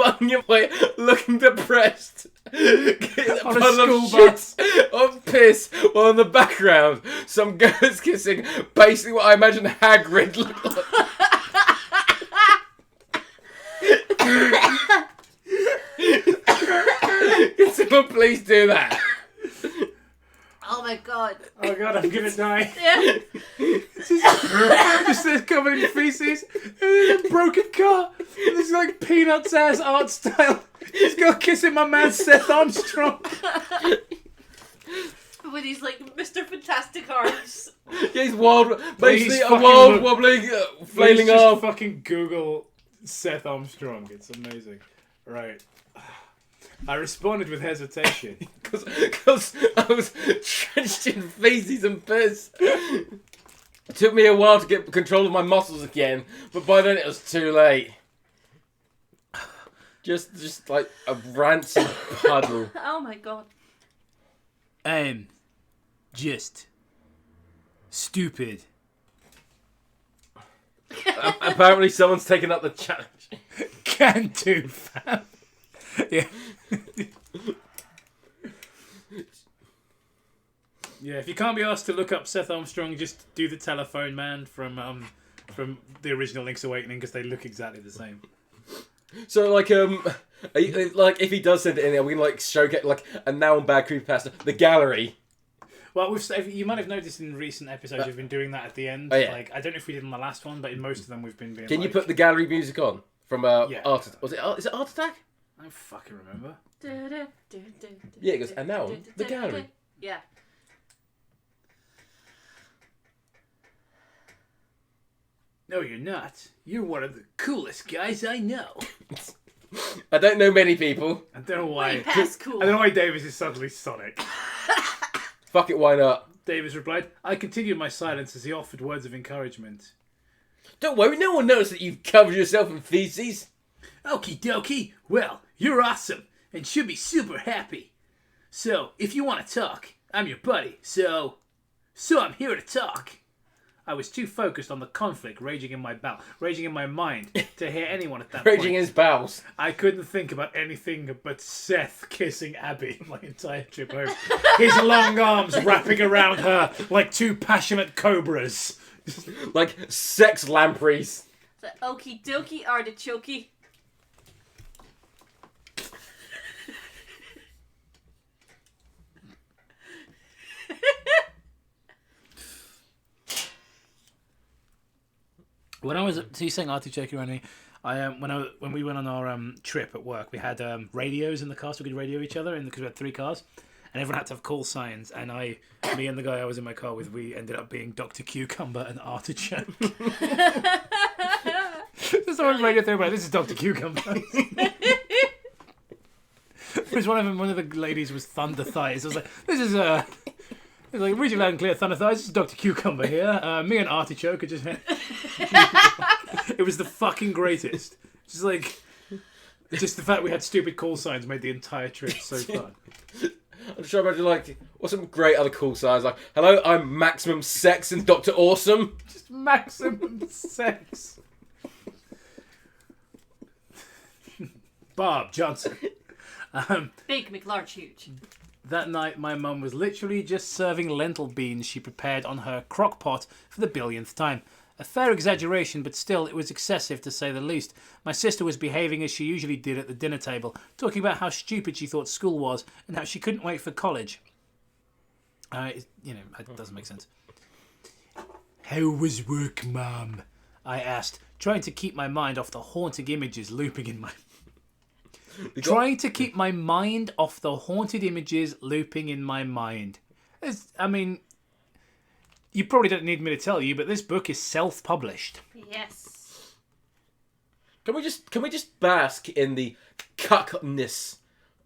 On your way, looking depressed. On a school bus. On piss, while in the background, some girls kissing, basically what I imagine Hagrid looked like. Can someone please do that? Oh my god. Oh god, I'm gonna die. Yeah. Just this covered in feces, and a broken car, and this like Peanuts ass art style. This girl kissing my man Seth Armstrong. With his like Mr. Fantastic arms. Yeah, he's wild, basically a fucking wild, look. wobbling, flailing Just arm. fucking Google Seth Armstrong. It's amazing. Right. I responded with hesitation. Because I was drenched in feces and piss. It took me a while to get control of my muscles again, but by then it was too late. Just like a rancid puddle. Oh my god. I'm just stupid. Apparently someone's taken up the challenge. Can do, fam. Yeah. Yeah, if you can't be asked to look up Seth Armstrong, just do the Telephone Man from the original Link's Awakening, because they look exactly the same. So like like if he does send it in, are we gonna like showcase like a now and bad creepypasta, the gallery? Well, you might have noticed in recent episodes we've been doing that at the end. Oh, yeah. Like, I don't know if we did in the last one, but in most of them we've been being. Can you put the gallery music on from Yeah. Art? Was it? Is it Art Attack? I don't fucking remember. Yeah, it goes, and now on the gallery. Yeah. No, you're not. You're one of the coolest guys I know. I don't know many people. I don't know why. Way past cool. I don't know why Davis is suddenly Sonic. Fuck it, why not? Davis replied, I continued my silence as he offered words of encouragement. Don't worry, no one knows that you've covered yourself in feces. Okie dokie. Well, you're awesome and should be super happy. So, if you want to talk, I'm your buddy. So I'm here to talk. I was too focused on the conflict raging in my mind to hear anyone at that point. Raging in his bowels. I couldn't think about anything but Seth kissing Abby my entire trip home. His long arms wrapping around her like two passionate cobras. Like sex lampreys. The okie dokie artichoke. When I was, so you saying artichoke around me? When we went on our trip at work, we had radios in the car so we could radio each other, because we had 3 cars, and everyone had to have call signs. And me and the guy I was in my car with, we ended up being Dr. Cucumber and Artichoke. So someone radio thing about this is Dr. Cucumber. There's one of the ladies was Thunder Thighs. I was like, this is it's like, read you loud and clear, Thunder Thighs. This is Dr. Cucumber here. Me and Artichoke are just. It was the fucking greatest. Just like, just the fact we had stupid call signs made the entire trip so fun. I'm just trying to imagine, like, what's some great other cool signs? Like, hello, I'm Maximum Sex and Dr. Awesome. Just maximum sex. Bob Johnson. Big McLarge huge. That night, my mum was literally just serving lentil beans she prepared on her crock pot for the billionth time. A fair exaggeration, but still, it was excessive to say the least. My sister was behaving as she usually did at the dinner table, talking about how stupid she thought school was and how she couldn't wait for college. It doesn't make sense. How was work, Mum? I asked, trying to keep my mind off the haunting images looping in my... Trying to keep my mind off the haunted images looping in my mind. You probably don't need me to tell you, but this book is self-published. Yes. Can we just bask in the cuckness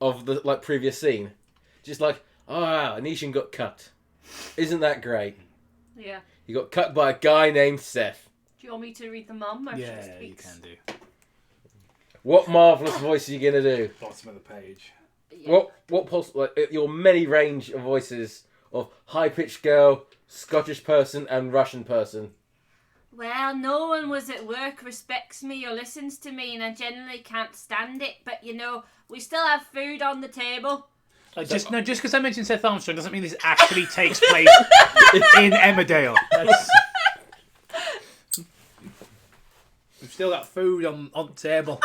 of the previous scene? Just like, Onision got cut. Isn't that great? Yeah. He got cut by a guy named Seth. Do you want me to read the mum? Or Yeah, you can do. What marvellous voice are you going to do? Bottom of the page. Yeah. Your many range of voices of high-pitched girl, Scottish person, and Russian person. Well, no one was at work respects me or listens to me, and I generally can't stand it. But we still have food on the table. Just because I mentioned Seth Armstrong doesn't mean this actually takes place in Emmerdale. We've still got food on the table.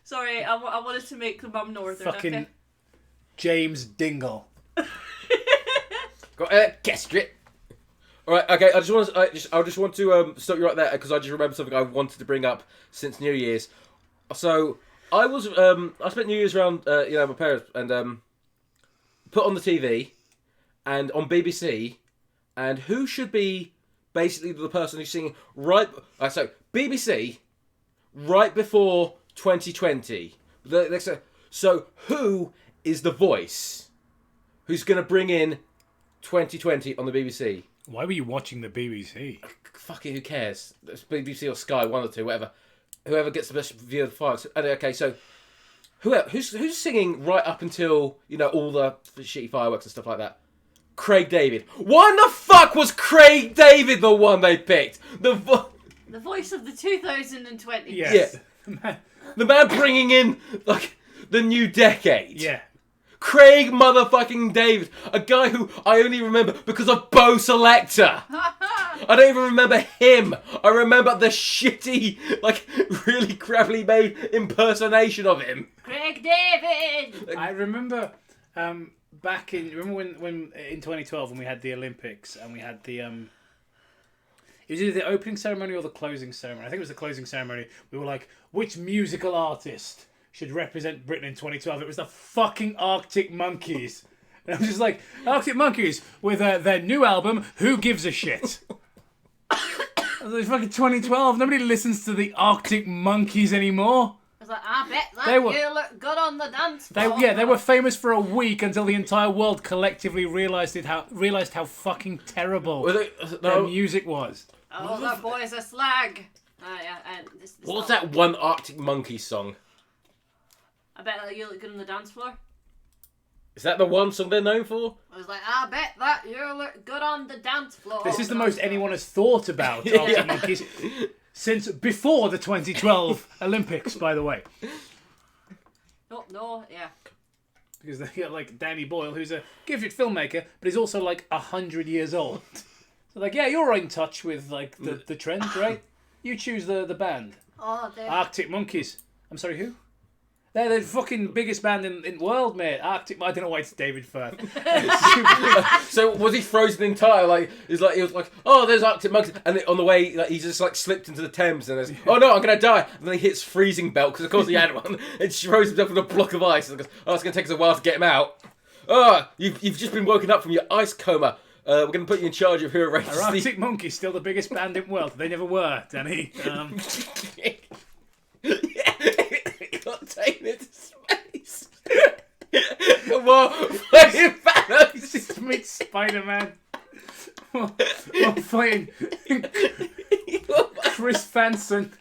Sorry, I wanted to make the mum northern. Fucking okay? James Dingle. Got guessed it. All right, okay. I just want to stop you right there because I just remembered something I wanted to bring up since New Year's. So I spent New Year's around my parents and put on the TV and on BBC, and who should be basically the person who's singing so BBC right before 2020. So who is the voice who's going to bring in 2020 on the BBC? Why were you watching the BBC? Fuck it, who cares? It's BBC or Sky, one or two, whatever. Whoever gets the best view of the fireworks. Okay, so who's singing right up until all the shitty fireworks and stuff like that? Craig David. Why the fuck was Craig David the one they picked? The voice of the 2020. Yes. Yeah. The man bringing in the new decade. Yeah. Craig motherfucking David, a guy who I only remember because of Bo Selector. I don't even remember him. I remember the shitty, really crappily made impersonation of him. Craig David. I remember back in when in 2012 when we had the Olympics and we had the it was either the opening ceremony or the closing ceremony. I think it was the closing ceremony. We were like, which musical artist should represent Britain in 2012? It was the fucking Arctic Monkeys. And I was just like, Arctic Monkeys with their new album, Who Gives a Shit? I was like, fucking 2012. Nobody listens to the Arctic Monkeys anymore. I was like, I bet you look good on the dance floor. They were famous for a week until the entire world collectively realised how fucking terrible their music was. Oh, that boy's a slag. Yeah, What was that one Arctic Monkey song? I bet that you look good on the dance floor. Is that the one song they're known for? I was like, I bet that you look good on the dance floor. This is the most anyone has thought about Arctic Monkeys since before the 2012 Olympics, by the way. No, yeah. Because they got Danny Boyle, who's a gifted filmmaker, but he's also 100 years old. So yeah, you're right in touch with the trends, right? You choose the band. Oh, Arctic Monkeys. I'm sorry, who? They're the fucking biggest band in the world, mate. Arctic. I don't know why it's David Firth. So was he frozen entire? He was like, oh, there's Arctic Monkeys, and on the way, he just slipped into the Thames, and oh no, I'm gonna die. And then he hits freezing belt because of course he had one. It froze himself in a block of ice, and goes, oh, it's gonna take us a while to get him out. Oh, you've just been woken up from your ice coma. We're gonna put you in charge of who arranges. Are Arctic Monkeys still the biggest band in the world? They never were, Danny. Got taken into space. Well, fighting Thanos. To meet Spider-Man. While fighting Chris Fanson.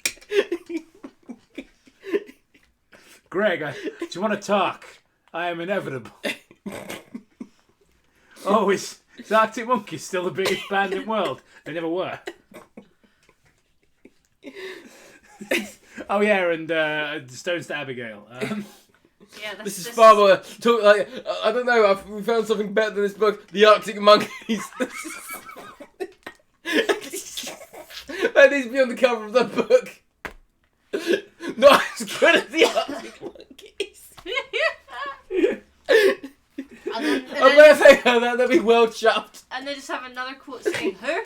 Greg, do you want to talk? I am inevitable. Oh, is Arctic Monkeys still the biggest band in the world? They never were. Oh yeah, and Stones to Abbigale. Yeah, This is far more. Talk like I don't know. We found something better than this book. The Arctic Monkeys. That needs to be on the cover of the book. Not as good as the Arctic Monkeys. And I'm gonna say that. They'll be well chopped. And they just have another quote saying, "Who?"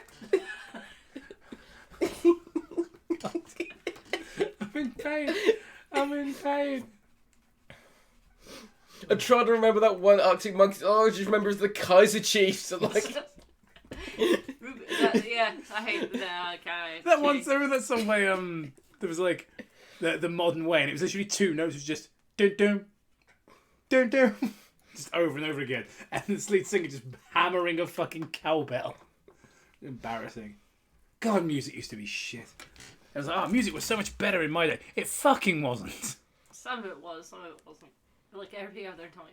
I'm in pain. I'm in pain. I'm trying to remember that one Arctic Monkeys. Oh, I just remember it's the Kaiser Chiefs. And like, Yeah, I hate that guy. That one, so that song by there was like the modern way, and it was literally two notes, it was just dun dun dun dun, just over and over again, and the lead singer just hammering a fucking cowbell. Embarrassing. God, music used to be shit. I was like, music was so much better in my day. It fucking wasn't. Some of it was, some of it wasn't. Like every other time.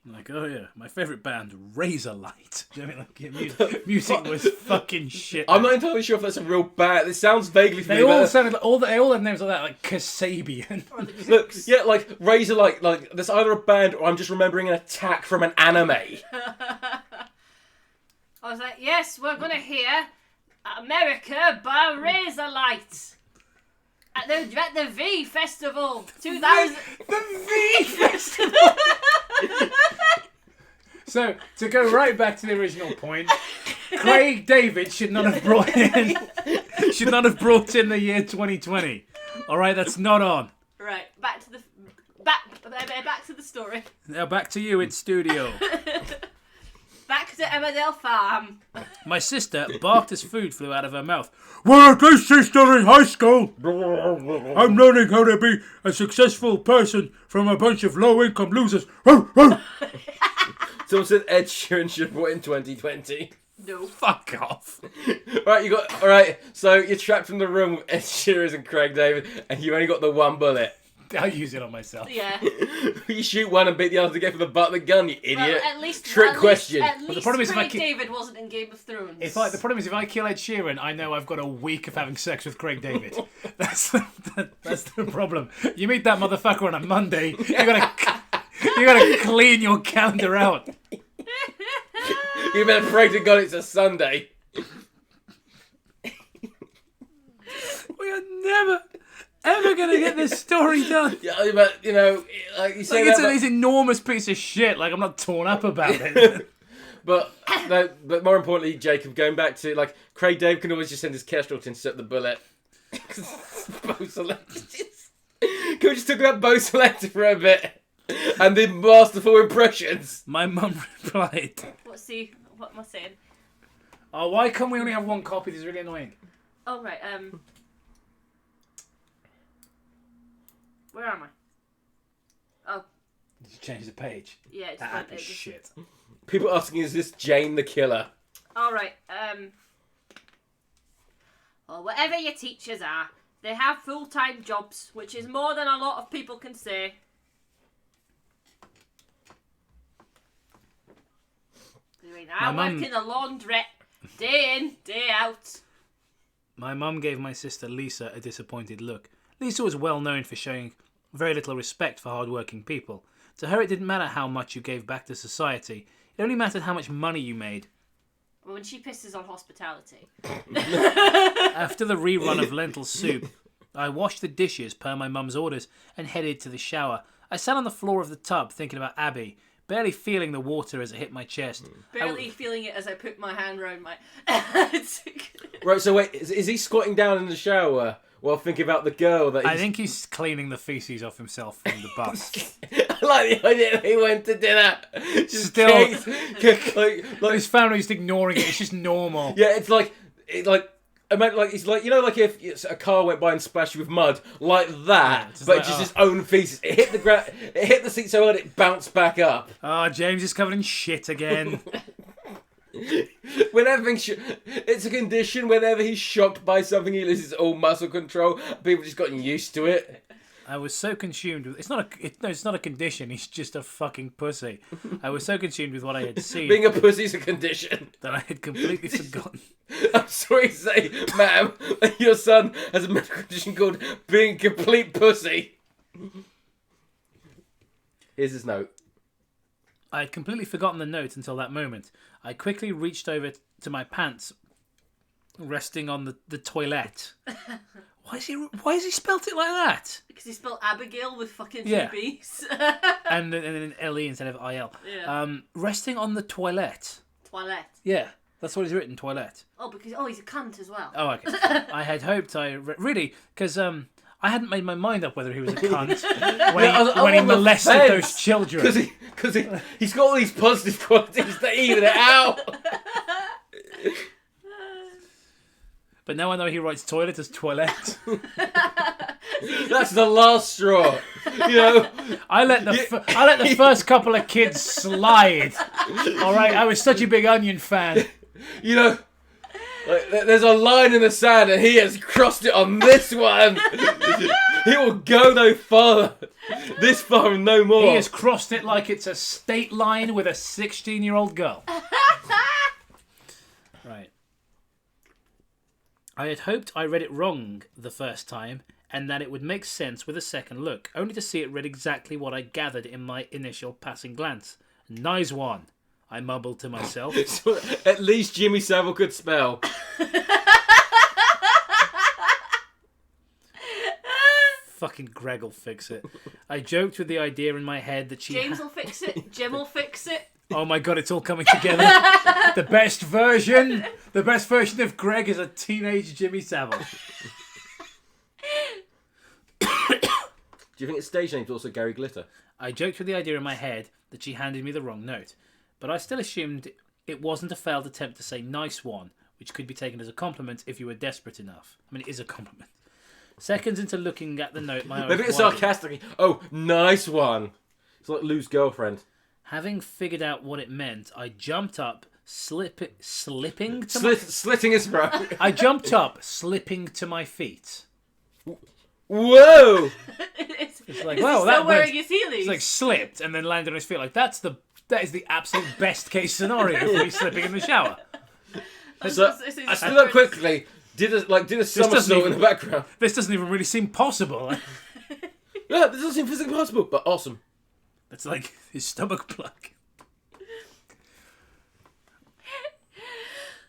Like, oh yeah, my favourite band, Razorlight. Do you know what I mean? Like, yeah, music was fucking shit. I'm not entirely sure if that's a real band. It sounds vaguely They familiar. all sounded like, they all had names like that, like Kasabian. Look, yeah, like Razor, like there's either a band or I'm just remembering an attack from an anime. I was like, yes, we're gonna hear America by Razorlight. At the V Festival 2000. The V Festival! So, to go right back to the original point, Craig David should not have brought in the year 2020. Alright, that's not on. Right, back to the story. Now back to you in studio. Back to Emmerdale Farm. My sister barked as food flew out of her mouth. Well, this sister in high school. I'm learning how to be a successful person from a bunch of low-income losers. Someone said Ed Sheeran should have brought in 2020. No. Fuck off. Alright, so you're trapped in the room with Ed Sheeran and Craig David, and you only got the one bullet. I'll use it on myself. Yeah. You shoot one and beat the other to get for the butt of the gun, you idiot. Well, at least question. At least the problem is Craig David wasn't in Game of Thrones. The problem is if I kill Ed Sheeran, I know I've got a week of having sex with Craig David. That's the problem. You meet that motherfucker on a Monday, you gotta clean your calendar out. You better pray to God it's a Sunday. We are never ever gonna get this story done. Yeah, but you know, like you say, Like it's an enormous piece of shit. Like I'm not torn up about it. But more importantly, Jacob, going back to like Craig David can always just send his Kestrel to intercept the bullet. Bow selector. Can we just talk about bow selector for a bit and the masterful impressions? My mum replied, What am I saying? "Oh, why can't we only have one copy? This is really annoying." Oh right. Where am I? Oh. Did you change the page? Yeah, it's That fine. app is shit. People asking, is this Jane the Killer? Alright, well, whatever your teachers are, they have full-time jobs, which is more than a lot of people can say. I mean, I work in a laundrette, day in, day out. My mum gave my sister Lisa a disappointed look. Lisa was well known for showing very little respect for hard-working people. To her, it didn't matter how much you gave back to society. It only mattered how much money you made. Well, when she pisses on hospitality. After the rerun of lentil soup, I washed the dishes per my mum's orders and headed to the shower. I sat on the floor of the tub thinking about Abby, barely feeling the water as it hit my chest. Barely feeling it as I put my hand around my... Right, so wait, is he squatting down in the shower while thinking about the girl that I think he's cleaning the feces off himself from the bus. I like the idea that he went to dinner. Just Still- like His family's just ignoring it. It's just normal. yeah, it's like it's like, you know, like if a car went by and splashed you with mud, like that, just but like, just his own feces. It hit the ground, it hit the seat so hard it bounced back up. Oh, James is covered in shit again. Whenever it's a condition. Whenever he's shocked by something, he loses all muscle control. People just gotten used to it. I was so consumed with it's not a condition. He's just a fucking pussy. I was so consumed with what I had seen Being a pussy's a condition. that I had completely forgotten. I'm sorry to say, ma'am, that your son has a medical condition called being a complete pussy. Here's his note. I had completely forgotten the note until that moment. I quickly reached over to my pants, resting on the toilet. Why has he spelt it like that? Because he spelled Abbigale with fucking two Yeah. B's. and an L-E instead of I-L. Yeah. Resting on the toilet. Toilet. Yeah, that's what he's written, toilet. Oh, because he's a cunt as well. Oh, okay. I had hoped really, because I hadn't made my mind up whether he was a cunt when he molested those children. Because he's got all these positive qualities that even it out. But now I know he writes toilet as toilette. That's the last straw. You know, I let the first couple of kids slide. All right, I was such a big Onion fan. you know, like, there's a line in the sand, and he has crossed it on this one. He will go no farther. This far and no more. He has crossed it like it's a state line with a 16-year-old girl. Right. I had hoped I read it wrong the first time, and that it would make sense with a second look, only to see it read exactly what I gathered in my initial passing glance. Nice one, I mumbled to myself. So, at least Jimmy Savile could spell. Fucking Greg will fix it. I joked with the idea in my head that James will fix it. Jim will fix it. Oh my god, it's all coming together. The best version of Greg is a teenage Jimmy Savile. Do you think its stage name's also Gary Glitter? I joked with the idea in my head that she handed me the wrong note, but I still assumed it wasn't a failed attempt to say nice one, which could be taken as a compliment if you were desperate enough. I mean, it is a compliment. Seconds into looking at the note, my eyes Maybe it's widened. sarcastically. Oh, nice one. It's like Lou's girlfriend. Having figured out what it meant, I jumped up, slipping to Slitting his throat. I jumped up, slipping to my feet. Whoa! It's like, Is wow, he that still wearing went, his heelys? it's like slipped and then landed on his feet. Like that is the absolute best case scenario for me slipping in the shower. So, I stood up quickly, did a somersault in the background. This doesn't even really seem possible. Yeah, this doesn't seem physically possible, but awesome. It's like his stomach plug.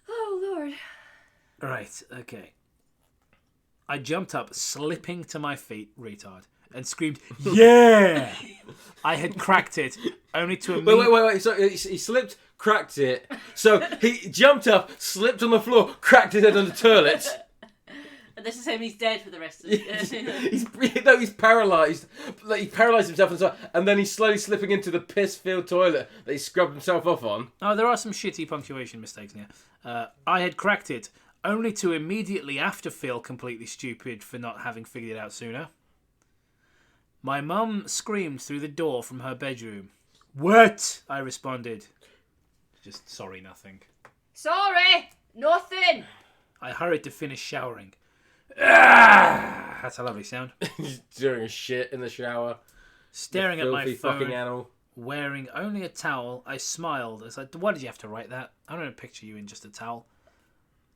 Oh, Lord. Right, okay. I jumped up, slipping to my feet, retard, and screamed, "Yeah!" I had cracked it, only to Wait. So he slipped, cracked it. So he jumped up, slipped on the floor, cracked his head on the toilet. And this is him, he's dead for the rest of the he's paralysed. Like, he paralysed himself inside, and then he's slowly slipping into the piss-filled toilet that he scrubbed himself off on. Oh, there are some shitty punctuation mistakes in here. I had cracked it, only to immediately after feel completely stupid for not having figured it out sooner. My mum screamed through the door from her bedroom. "What?" I responded. Just sorry, nothing. Sorry! Nothing! I hurried to finish showering. Ah! That's a lovely sound. He's doing a shit in the shower. Staring at my Filthy phone, fucking animal. wearing only a towel, I smiled as I... Why did you have to write that? I don't picture you in just a towel.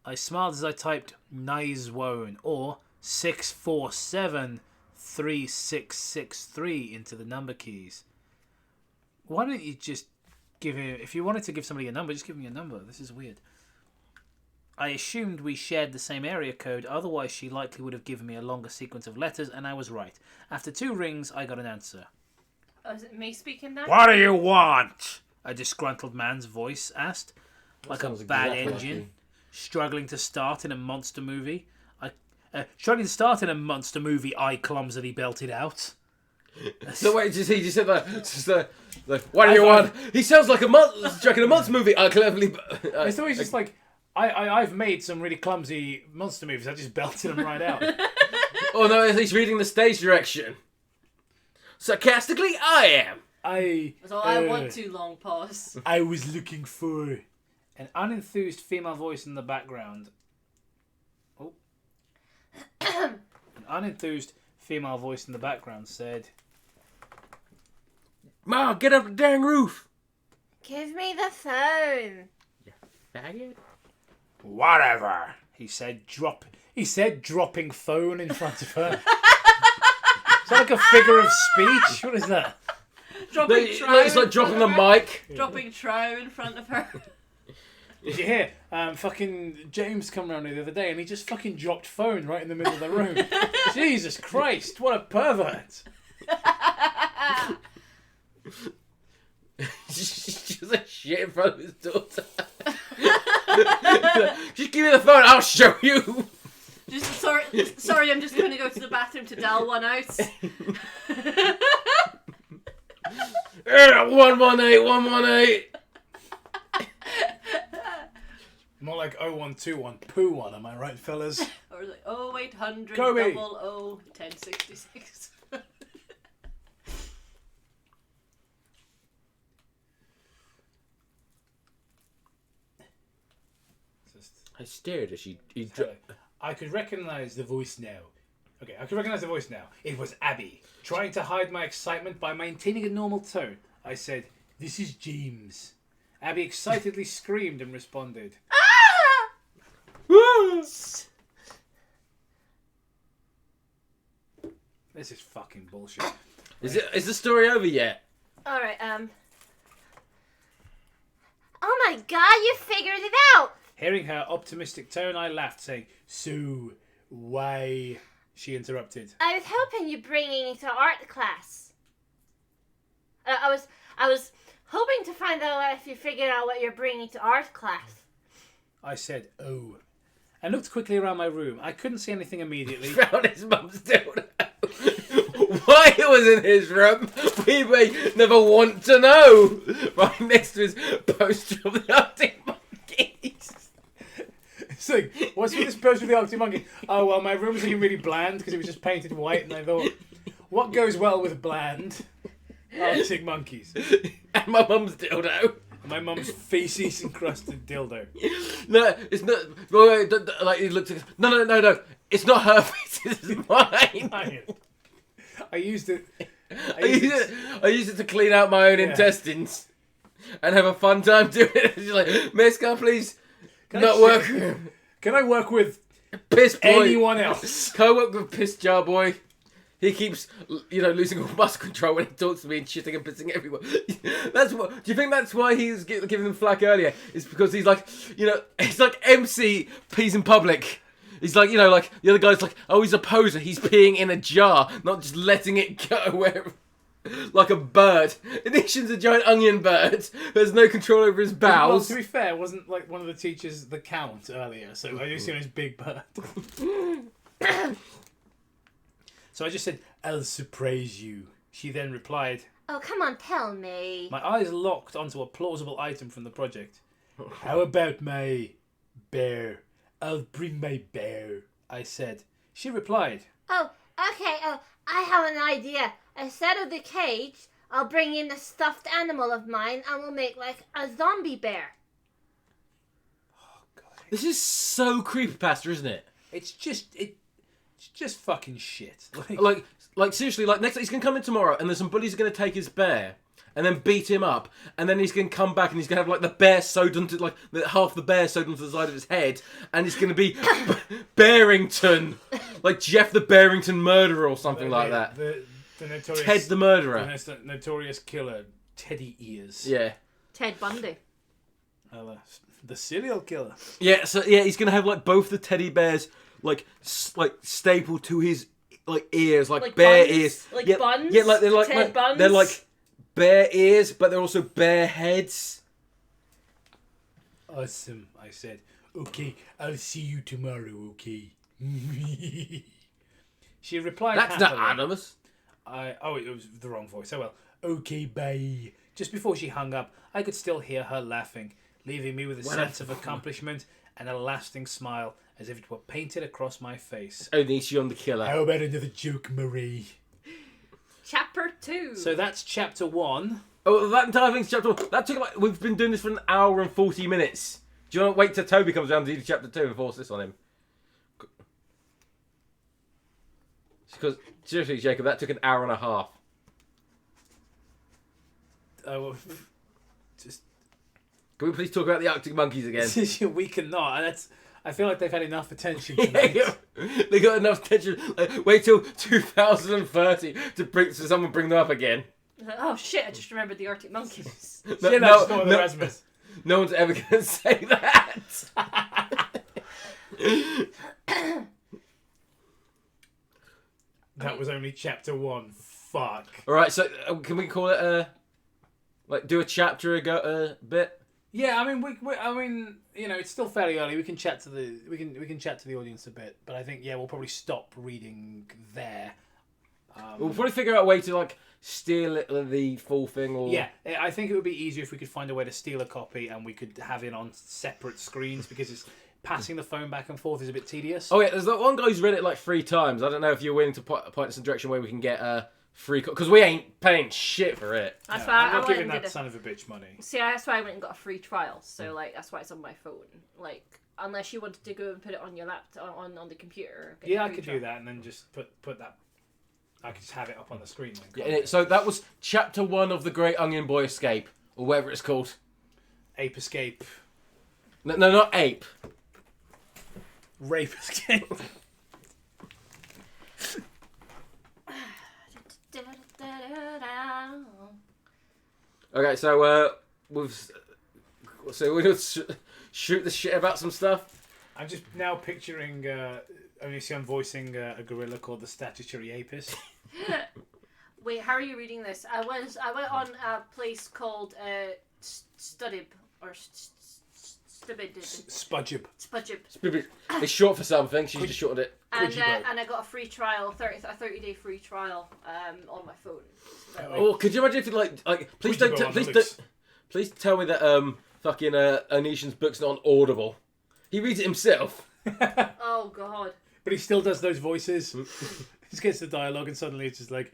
I smiled as I typed "nice one" or 6473663 into the number keys. Why don't you just give him... If you wanted to give somebody a number, just give him your number. This is weird. I assumed we shared the same area code, otherwise she likely would have given me a longer sequence of letters, and I was right. After 2 rings, I got an answer. Oh, is it me speaking now? "What do you want?" a disgruntled man's voice asked, like a bad exactly engine, struggling to start in a monster movie. I clumsily belted out. So wait, he just said that. Just what do you want? He sounds like a monster movie. I cleverly. It's always just like, I've made some really clumsy monster movies. I just belted them right out. Oh no, he's reading the stage direction. Sarcastically, I am. I want too long pause. I was looking for an unenthused female voice in the background. Oh. An unenthused female voice in the background said, Ma, get up the dang roof! Give me the phone. Faggot. "Whatever," he said, dropping phone in front of her. Is that like a figure of speech? What is that? Dropping It's like dropping the mic. Dropping trow in front of her. Did you hear? Fucking James come round here the other day and he just fucking dropped phone right in the middle of the room. Jesus Christ, what a pervert. Just a shit in front of his daughter. Just give me the phone, I'll show you. Just sorry, I'm just going to go to the bathroom to dial one out. 118. More like 0121 poo one, am I right, fellas? Or like 0800 Kobe. 00 1066. I stared as he I could recognise the voice now. Okay, I could recognise the voice now. It was Abby. Trying to hide my excitement by maintaining a normal tone, I said, "This is James." Abby excitedly screamed and responded, "This is fucking bullshit." Is the story over yet? Alright, oh my god, you figured it out! Hearing her optimistic tone, I laughed, saying, "So, why?" She interrupted. I was hoping you'd bringing it to art class. I was hoping to find out if you figured out what you're bringing to art class. I said, "Oh," and looked quickly around my room. I couldn't see anything immediately. Found his mum's dildo. Why it was in his room, we may never want to know. Right next to his poster of the Arctic Monkeys. It's like, what's with this poster of the Arctic Monkey? Oh, well, my room's looking really bland because it was just painted white, and I thought, what goes well with bland? Arctic monkeys. And my mum's dildo. My mum's feces encrusted dildo. No, it's not. Wait, like he looked at. No. It's not her feces. It's mine. I used it. I used it to clean out my own intestines and have a fun time doing it. She's like, "Miss, can I please not work? Can I work with Piss boy? anyone else? Can I work with Piss Jar Boy? He keeps, losing all muscle control when he talks to me and shitting and pissing everywhere." That's what. Do you think that's why he was giving them flack earlier? It's because he's like, he's like MC pees in public. He's like, like the other guy's like, oh, he's a poser. He's peeing in a jar, not just letting it go wherever. Like a bird. Onision's a giant onion bird who has no control over his bowels. Well, to be fair, wasn't like one of the teachers the Count earlier, so I just seen his big bird. So I just said, "I'll surprise you." She then replied, Oh, come on, tell me. my eyes locked onto a plausible item from the project. "How about my bear? I'll bring my bear," I said. She replied, Oh, okay, I have an idea. Instead of the cage, I'll bring in a stuffed animal of mine and we'll make like a zombie bear. "Oh God, This is so creepypasta, isn't it? it's just fucking shit." Like seriously, like next he's gonna come in tomorrow, and there's some bullies are gonna take his bear and then beat him up, and then he's gonna come back and he's gonna have like the bear sewed onto half the bear sewed onto the side of his head, and it's gonna be Barrington, like Jeff the Barrington murderer or something like that. The notorious Ted the murderer. The notorious killer, Teddy Ears. Yeah. Ted Bundy. The serial killer. Yeah. So he's gonna have like both the teddy bears like stapled to his like ears, like bear buns? ears. Like yeah, buns? Yeah, like Ted buns? they're like bear ears, but they're also bear heads. Awesome, I said. "Okay, I'll see you tomorrow, okay?" She replied That's happily. not animus. It was the wrong voice. Oh well. "Okay, bye." Just before she hung up, I could still hear her laughing, leaving me with a sense of accomplishment and a lasting smile, as if it were painted across my face. Onision the killer. How about another joke, Marie? Chapter 2. So that's chapter 1. Oh, that entire thing's chapter 1. That took like, we've been doing this for an hour and 40 minutes. Do you want to wait till Toby comes around to do chapter 2 and force this on him? Because seriously, Jacob, that took an hour and a half. Oh, just Can we please talk about the Arctic monkeys again? we cannot. And I feel like they've had enough attention tonight. They got enough attention. Like, wait till 2030 to someone bring them up again. Oh shit! I just remembered the Arctic monkeys. Erasmus. No one's ever going to say that. That was only chapter 1. Fuck. All right, so can we call it do a chapter a bit? Yeah, I mean, it's still fairly early. We can chat to the audience a bit, but I think we'll probably stop reading there. We'll probably figure out a way to steal the full thing, or I think it would be easier if we could find a way to steal a copy and we could have it on separate screens because it's passing the phone back and forth is a bit tedious. Oh yeah, there's that one guy who's read it 3 times. I don't know if you're willing to point us in a direction where we can get free, because we ain't paying shit for it. That's No, why I'm I not went giving and that did son of a bitch money. See, that's why I went and got a free trial. So that's why it's on my phone. Unless you wanted to go and put it on your laptop on the computer. Yeah, I could do that and then just put that. I could just have it up on the screen. So that was chapter 1 of the Great Onion Boy Escape, or whatever it's called. Ape Escape. No, not ape. Rape Escape. Okay, so we're gonna shoot the shit about some stuff. I'm just now picturing Onision voicing a gorilla called the Statutory Apis. Wait, how are you reading this? I went on a place called Studib or Stubid. Spudgib. It's short for something. She's just shortened it. And I got a free trial, a 30-day free trial on my phone. Oh, could you imagine if you please tell me that fucking Onision's book's not on Audible. He reads it himself. Oh god. But he still does those voices. He just gets the dialogue and suddenly it's just like,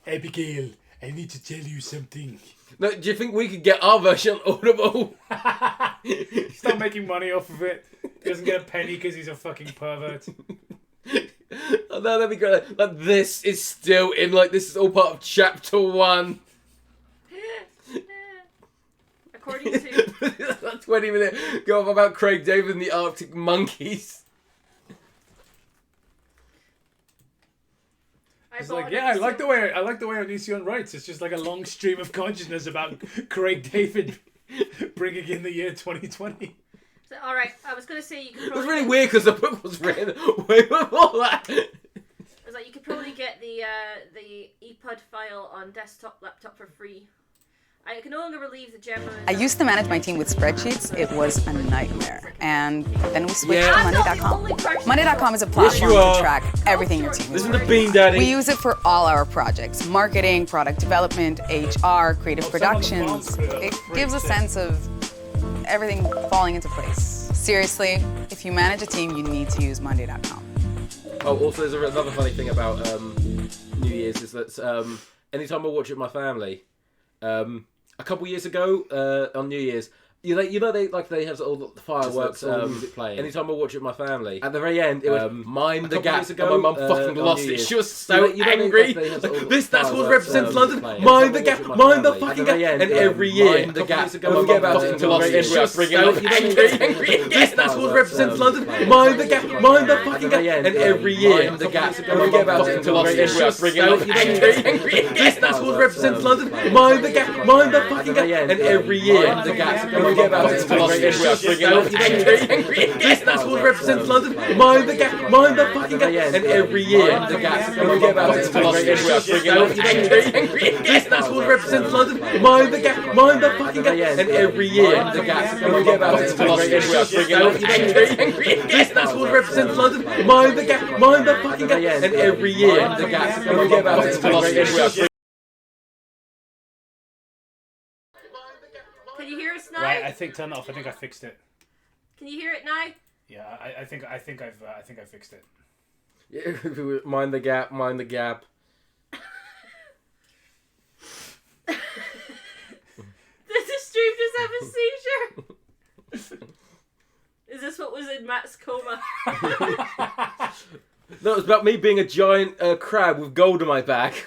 Abbigale, I need to tell you something. No, do you think we could get our version on Audible? Start making money off of it. He doesn't get a penny because he's a fucking pervert. Oh, no, that'd be great. This is still in, this is all part of chapter 1. According to... That 20-minute go off about Craig David and the Arctic monkeys. It's I like the way Onision writes. It's just like a long stream of consciousness about Craig David bringing in the year 2020. So, all right, I was going to say you could. It was really weird because the book was written way before that. It was you could probably get the EPUB file on desktop, laptop for free. I can no longer believe the gem. I used to manage my team with spreadsheets. It was a nightmare. And then we switched to Monday.com. Monday.com is a platform to track everything your team is Listen to doing. Bean Daddy. We use it for all our projects. Marketing, product development, HR, creative productions. It gives a sense of everything falling into place. Seriously, if you manage a team, you need to use Monday.com. Oh, also there's another funny thing about New Year's is that anytime I watch it with my family, a couple years ago on New Year's, they have all the fireworks music playing. Anytime I watch it with my family, at the very end it was mind the gap. Ago, and my mum fucking lost it. She was so angry. That's what represents London. Mind the gap. Mind the fucking gap. And every year, mind the gap. And my mum fucking lost it. She was so angry. That's what represents London. Mind the gap. Mind the fucking gap. And every year, mind the gap. And my mum fucking lost it. She was so angry. That's what represents London. Mind the gap. Mind the fucking gap. And every year, mind the gap. Forget about it. That's what represents London. Mind the gap. Mind the fucking gap. And every year, the gap. Forget about it. That's what represents London. Mind the gap. Mind the fucking gap. And every year, the gap. Forget about it. That's what represents London. Mind the gap. Mind the fucking gap. And every year, the gap. Forget about it. Can you hear us now? Right, I think turn it off. I think I fixed it. Can you hear it now? Yeah, I think I fixed it. Yeah, mind the gap. Mind the gap. Did the stream just have a seizure? Is this what was in Matt's coma? No, it was about me being a giant crab with gold on my back.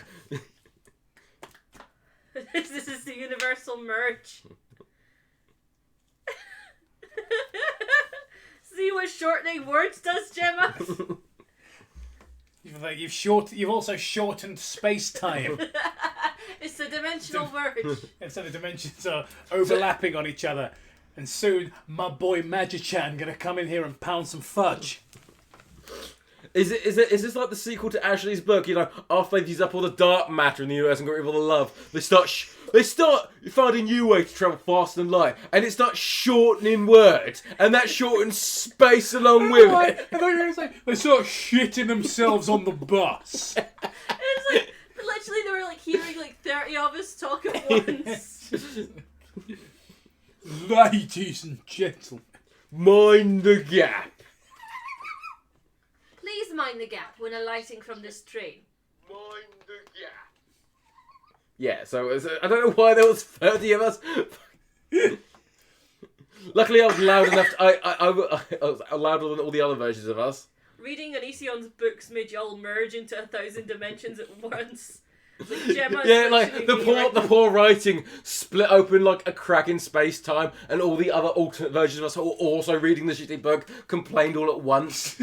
This is the universal merge. See what shortening words does, Gemma? You've also shortened space-time. It's a dimensional merge. And so the dimensions are overlapping on each other. And soon, my boy Magi-chan gonna come in here and pound some fudge. Is this like the sequel to Ashley's book? You know, after they've used up all the dark matter in the universe and got rid of all the love, they start finding new ways to travel faster than light, and it starts shortening words, and that shortens space along with it. I thought you were gonna say they start shitting themselves on the bus. It's like, literally, they were like hearing like 30 of us talk at once. Ladies and gentlemen, mind the gap. Please mind the gap when alighting from this train. Mind the gap. Yeah, so I don't know why there was 30 of us. Luckily, I was loud enough. I was louder than all the other versions of us. Reading Onision's books made you all merge into 1,000 dimensions at once. Like Gemma's Yeah, like the poor writing split open like a crack in space time, and all the other alternate versions of us who were also reading the shitty book complained all at once.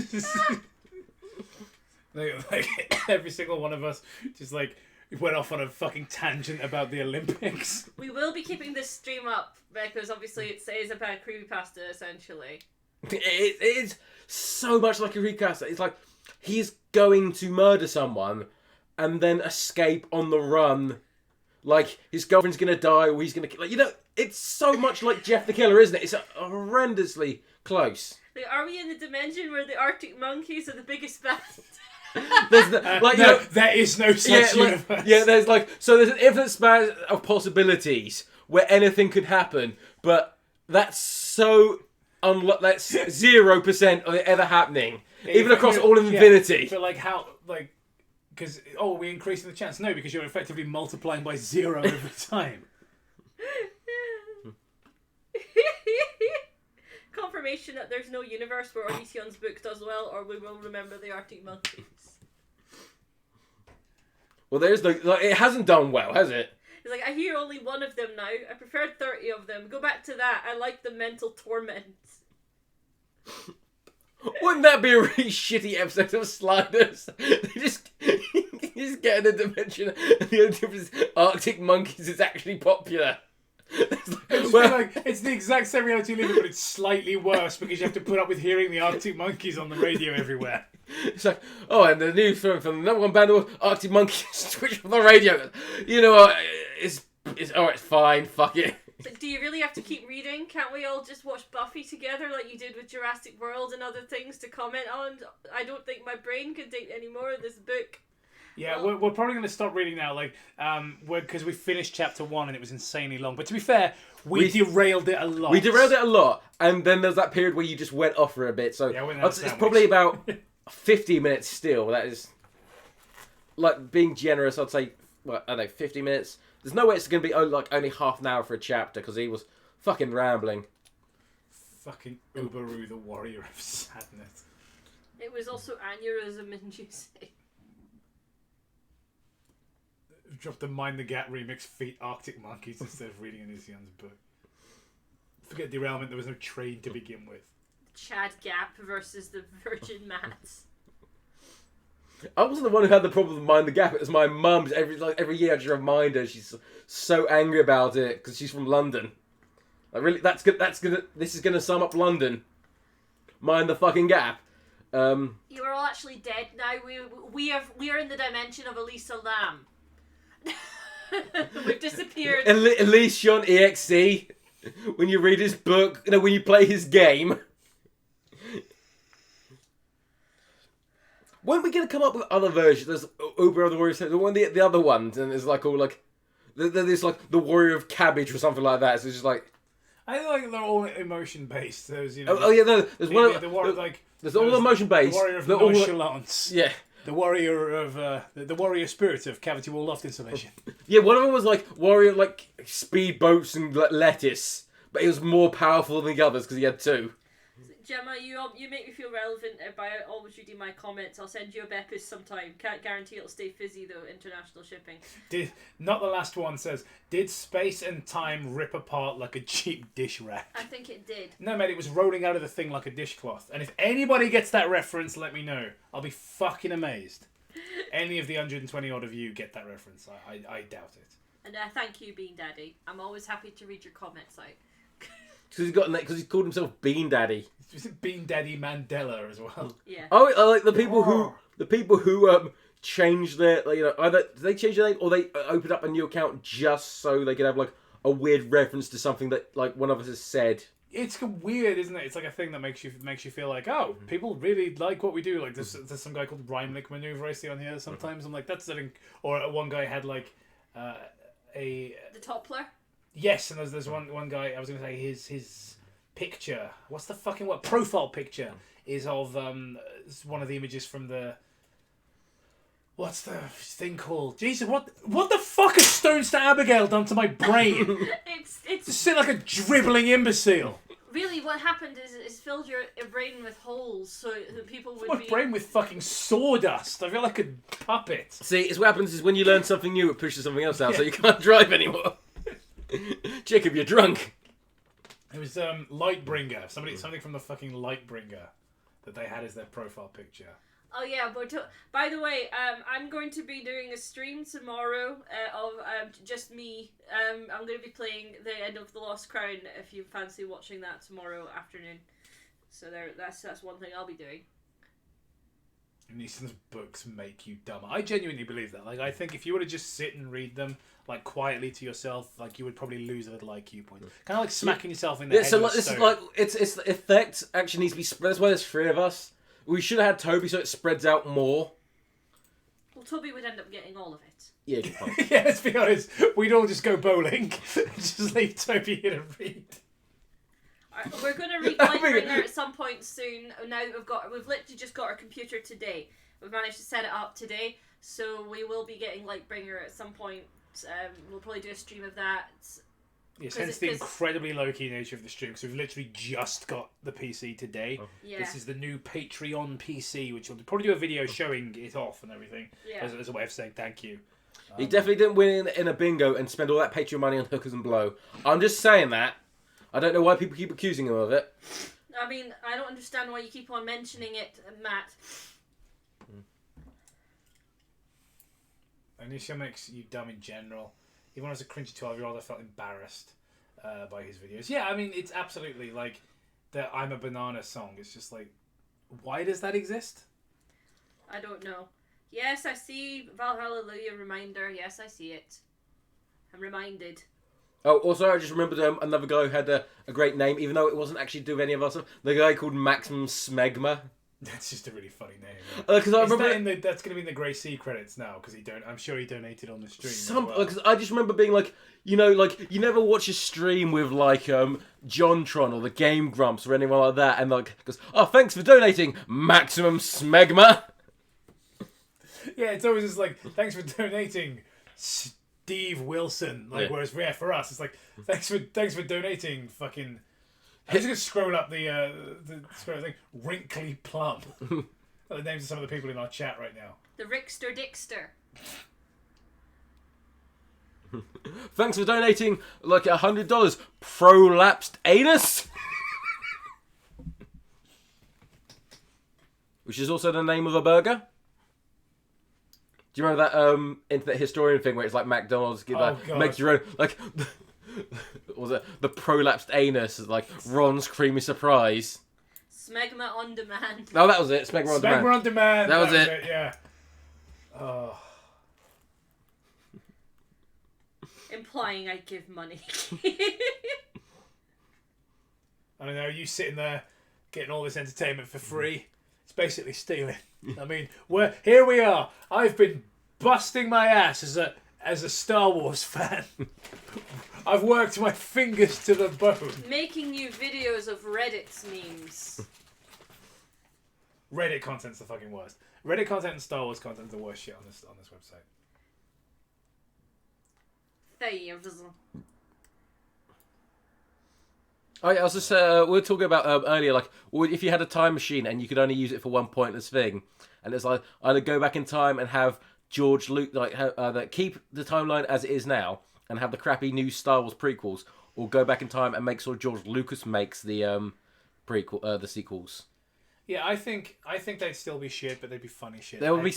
like every single one of us just like went off on a fucking tangent about the Olympics. We will be keeping this stream up because obviously it says about creepypasta essentially. It is so much like a recast. It's like he's going to murder someone and then escape on the run. Like his girlfriend's gonna die, or he's gonna like, you know. It's so much like Jeff the Killer, isn't it? It's horrendously close. Like, are we in the dimension where the Arctic monkeys are the biggest band? There's there is no such universe. There's an infinite span of possibilities where anything could happen, but that's so that's 0% of it ever happening, even across all of infinity. But like how, like, because we're increasing the chance? No, because you're effectively multiplying by 0 over time. Confirmation that there's no universe where Onision's book does well, or we will remember the Arctic monkeys. Well, there's it hasn't done well, has it? It's like, I hear only one of them now. I preferred 30 of them. Go back to that. I like the mental torment. Wouldn't that be a really shitty episode of Sliders? They just get in a dimension, and the only difference is Arctic monkeys is actually popular. It's the exact same reality you live in, but it's slightly worse because you have to put up with hearing the Arctic monkeys on the radio everywhere. It's like, and the news from the number one band, Arctic Monkeys, switch from the radio. You know what? It's fine. Fuck it. But do you really have to keep reading? Can't we all just watch Buffy together like you did with Jurassic World and other things to comment on? I don't think my brain can take any more of this book. Yeah, we're probably going to stop reading now, like, because we finished chapter 1 and it was insanely long. But to be fair, we derailed it a lot. We derailed it a lot, and then there's that period where you just went off for a bit. So it's probably about 50 minutes still. That is, like, being generous, I'd say, 50 minutes. There's no way it's going to be only half an hour for a chapter, because he was fucking rambling. Fucking Ubaru, the warrior of sadness. It was also aneurysm inducing. Dropped the Mind the Gap remix, feet Arctic Monkeys instead of reading Onision's book. Forget derailment, there was no train to begin with. Chad Gap versus the Virgin Mats. I wasn't the one who had the problem with Mind the Gap. It was my mum's. Every year I just remind her she's so angry about it because she's from London. Like, really, that's good. This is gonna sum up London. Mind the fucking gap. You are all actually dead now. We are in the dimension of Elisa Lam. We've disappeared. Elysion EXE. When you read his book, when you play his game. When are we going to come up with other versions? There's Uber of the Warrior, the other ones, and there's like all like there's like the Warrior of Cabbage or something like that. So it's just like I think they're all emotion based. There's there's all emotion based. The Warrior of Nonchalance. Yeah. The warrior of the warrior spirit of cavity wall loft insulation. Yeah, one of them was like warrior like speedboats and lettuce, but he was more powerful than the others because he had two. Gemma, you make me feel relevant by always reading my comments. I'll send you a Beppis sometime. Can't guarantee it'll stay fizzy though. International shipping. Not the last one says, did space and time rip apart like a cheap dish rack? I think it did. No, mate, it was rolling out of the thing like a dishcloth. And if anybody gets that reference, let me know. I'll be fucking amazed. Any of the 120 odd of you get that reference. I doubt it. And thank you, Bean Daddy. I'm always happy to read your comments out. Because he's called himself Bean Daddy. Is it Bean Daddy Mandela as well? Yeah. Oh, I like the people who change their, either they change their name or they open up a new account just so they can have like a weird reference to something that like one of us has said. It's weird, isn't it? It's like a thing that makes you feel like, oh, people really like what we do. Like there's some guy called Reimlich Maneuver I see on here sometimes. I'm like, that's something. Or one guy had like the Toppler. Yes, and there's one guy. I was going to say his picture. What's the fucking what profile picture is of one of the images from the. What's the thing called? Jesus, what the fuck has Stones to Abbigale done to my brain? It's Just sit like a dribbling imbecile. Really, what happened is filled your brain with holes so that people would My be. brain with fucking sawdust. I feel like a puppet. See, it's what happens is when you learn something new, it pushes something else out, so you can't drive anymore. Jacob, you're drunk. It was Lightbringer. Something from the fucking Lightbringer that they had as their profile picture. Oh yeah, but by the way, I'm going to be doing a stream tomorrow of just me. I'm going to be playing the End of the Lost Crown. If you fancy watching that tomorrow afternoon, so that's one thing I'll be doing. Neeson's books make you dumb. I genuinely believe that. Like, I think if you were to just sit and read them, like, quietly to yourself, like, you would probably lose a little IQ point. Kind of like smacking yourself in the head. So with a this is stone. like it's the effect actually needs to be spread. That's why there's three of us. We should have had Toby so it spreads out more. Well, Toby would end up getting all of it. Yeah, good point. Yeah, let's be honest. We'd all just go bowling. Just leave Toby here to read. We're going to read Lightbringer at some point soon. Now that we've literally just got our computer today. We've managed to set it up today, so we will be getting Lightbringer at some point. We'll probably do a stream of that. Yes, hence the incredibly low-key nature of the stream, because we've literally just got the PC today. Oh. Yeah. This is the new Patreon PC, which we'll probably do a video showing it off and everything, Yeah. as a way of saying thank you. He definitely didn't win in a bingo and spend all that Patreon money on hookers and blow. I'm just saying that. I don't know why people keep accusing him of it. I mean, I don't understand why you keep on mentioning it, Matt. Onision makes you dumb in general. Even when I was a cringy 12-year-old, I felt embarrassed by his videos. Yeah, I mean, it's absolutely like the I'm a Banana song. It's just like, why does that exist? I don't know. Yes, I see Valhalla reminder. Yes, I see it. I'm reminded. Oh, also, I just remembered another guy who had a great name, even though it wasn't actually to do with any of us. The guy called Maximum Smegma. That's just a really funny name. Because I remember that's going to be in the Grey Sea credits now, because I'm sure he donated on the stream. Because I just remember being like, you never watch a stream with like JonTron or the Game Grumps or anyone like that, and like goes, oh, thanks for donating, Maximum Smegma. Yeah, it's always just like, thanks for donating, Steve Wilson. Like, Yeah. whereas for us, it's like, thanks for donating, fucking. I'm just gonna scroll up the thing. Wrinkly Plum. The names of some of the people in our chat right now. The Rickster Dickster. Thanks for donating like $100, Prolapsed Anus. Which is also the name of a burger. Do you remember that internet historian thing where it's like McDonald's make your own, like, what was it, the prolapsed anus, like Ron's creamy surprise. Smegma on demand. Oh, that was it. Smegma on demand. Smegma on demand. That was it. Yeah. Oh. Implying I give money. I don't know. You sitting there getting all this entertainment for free. It's basically stealing. I mean, here we are. I've been busting my ass as a Star Wars fan. I've worked my fingers to the bone. Making you videos of Reddit's memes. Reddit content's the fucking worst. Reddit content and Star Wars content's the worst shit on this website. Thieves. I was just we were talking about earlier, like, if you had a time machine and you could only use it for one pointless thing, and it's like either go back in time and have George Luke keep the timeline as it is now and have the crappy new Star Wars prequels, or go back in time and make sure George Lucas makes the the sequels. Yeah, I think they'd still be shit, but they'd be funny shit. There would be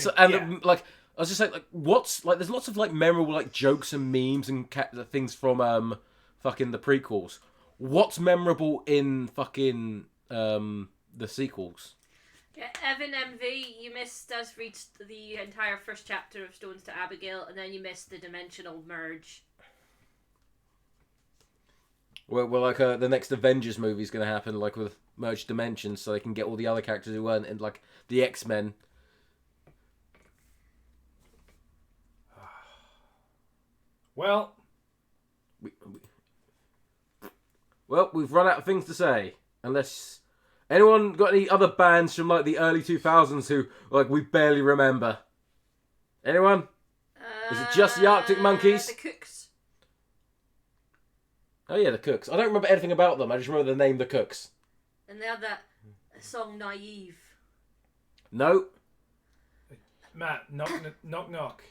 like I was just saying, like, what's like there's lots of like memorable like jokes and memes and things from fucking the prequels. What's memorable in fucking the sequels? Yeah, Evan MV, you missed us read the entire first chapter of Stones to Abbigale, and then you missed the dimensional merge. Well, like the next Avengers movie is going to happen, like with merged dimensions, so they can get all the other characters who weren't in, like the X-Men. Well, we've run out of things to say. Unless anyone got any other bands from like the early 2000s who like we barely remember. Anyone? Is it just the Arctic Monkeys? The Cooks. Oh yeah, the Cooks. I don't remember anything about them. I just remember the name The Cooks. And they have that song Naive. No. Matt, knock knock.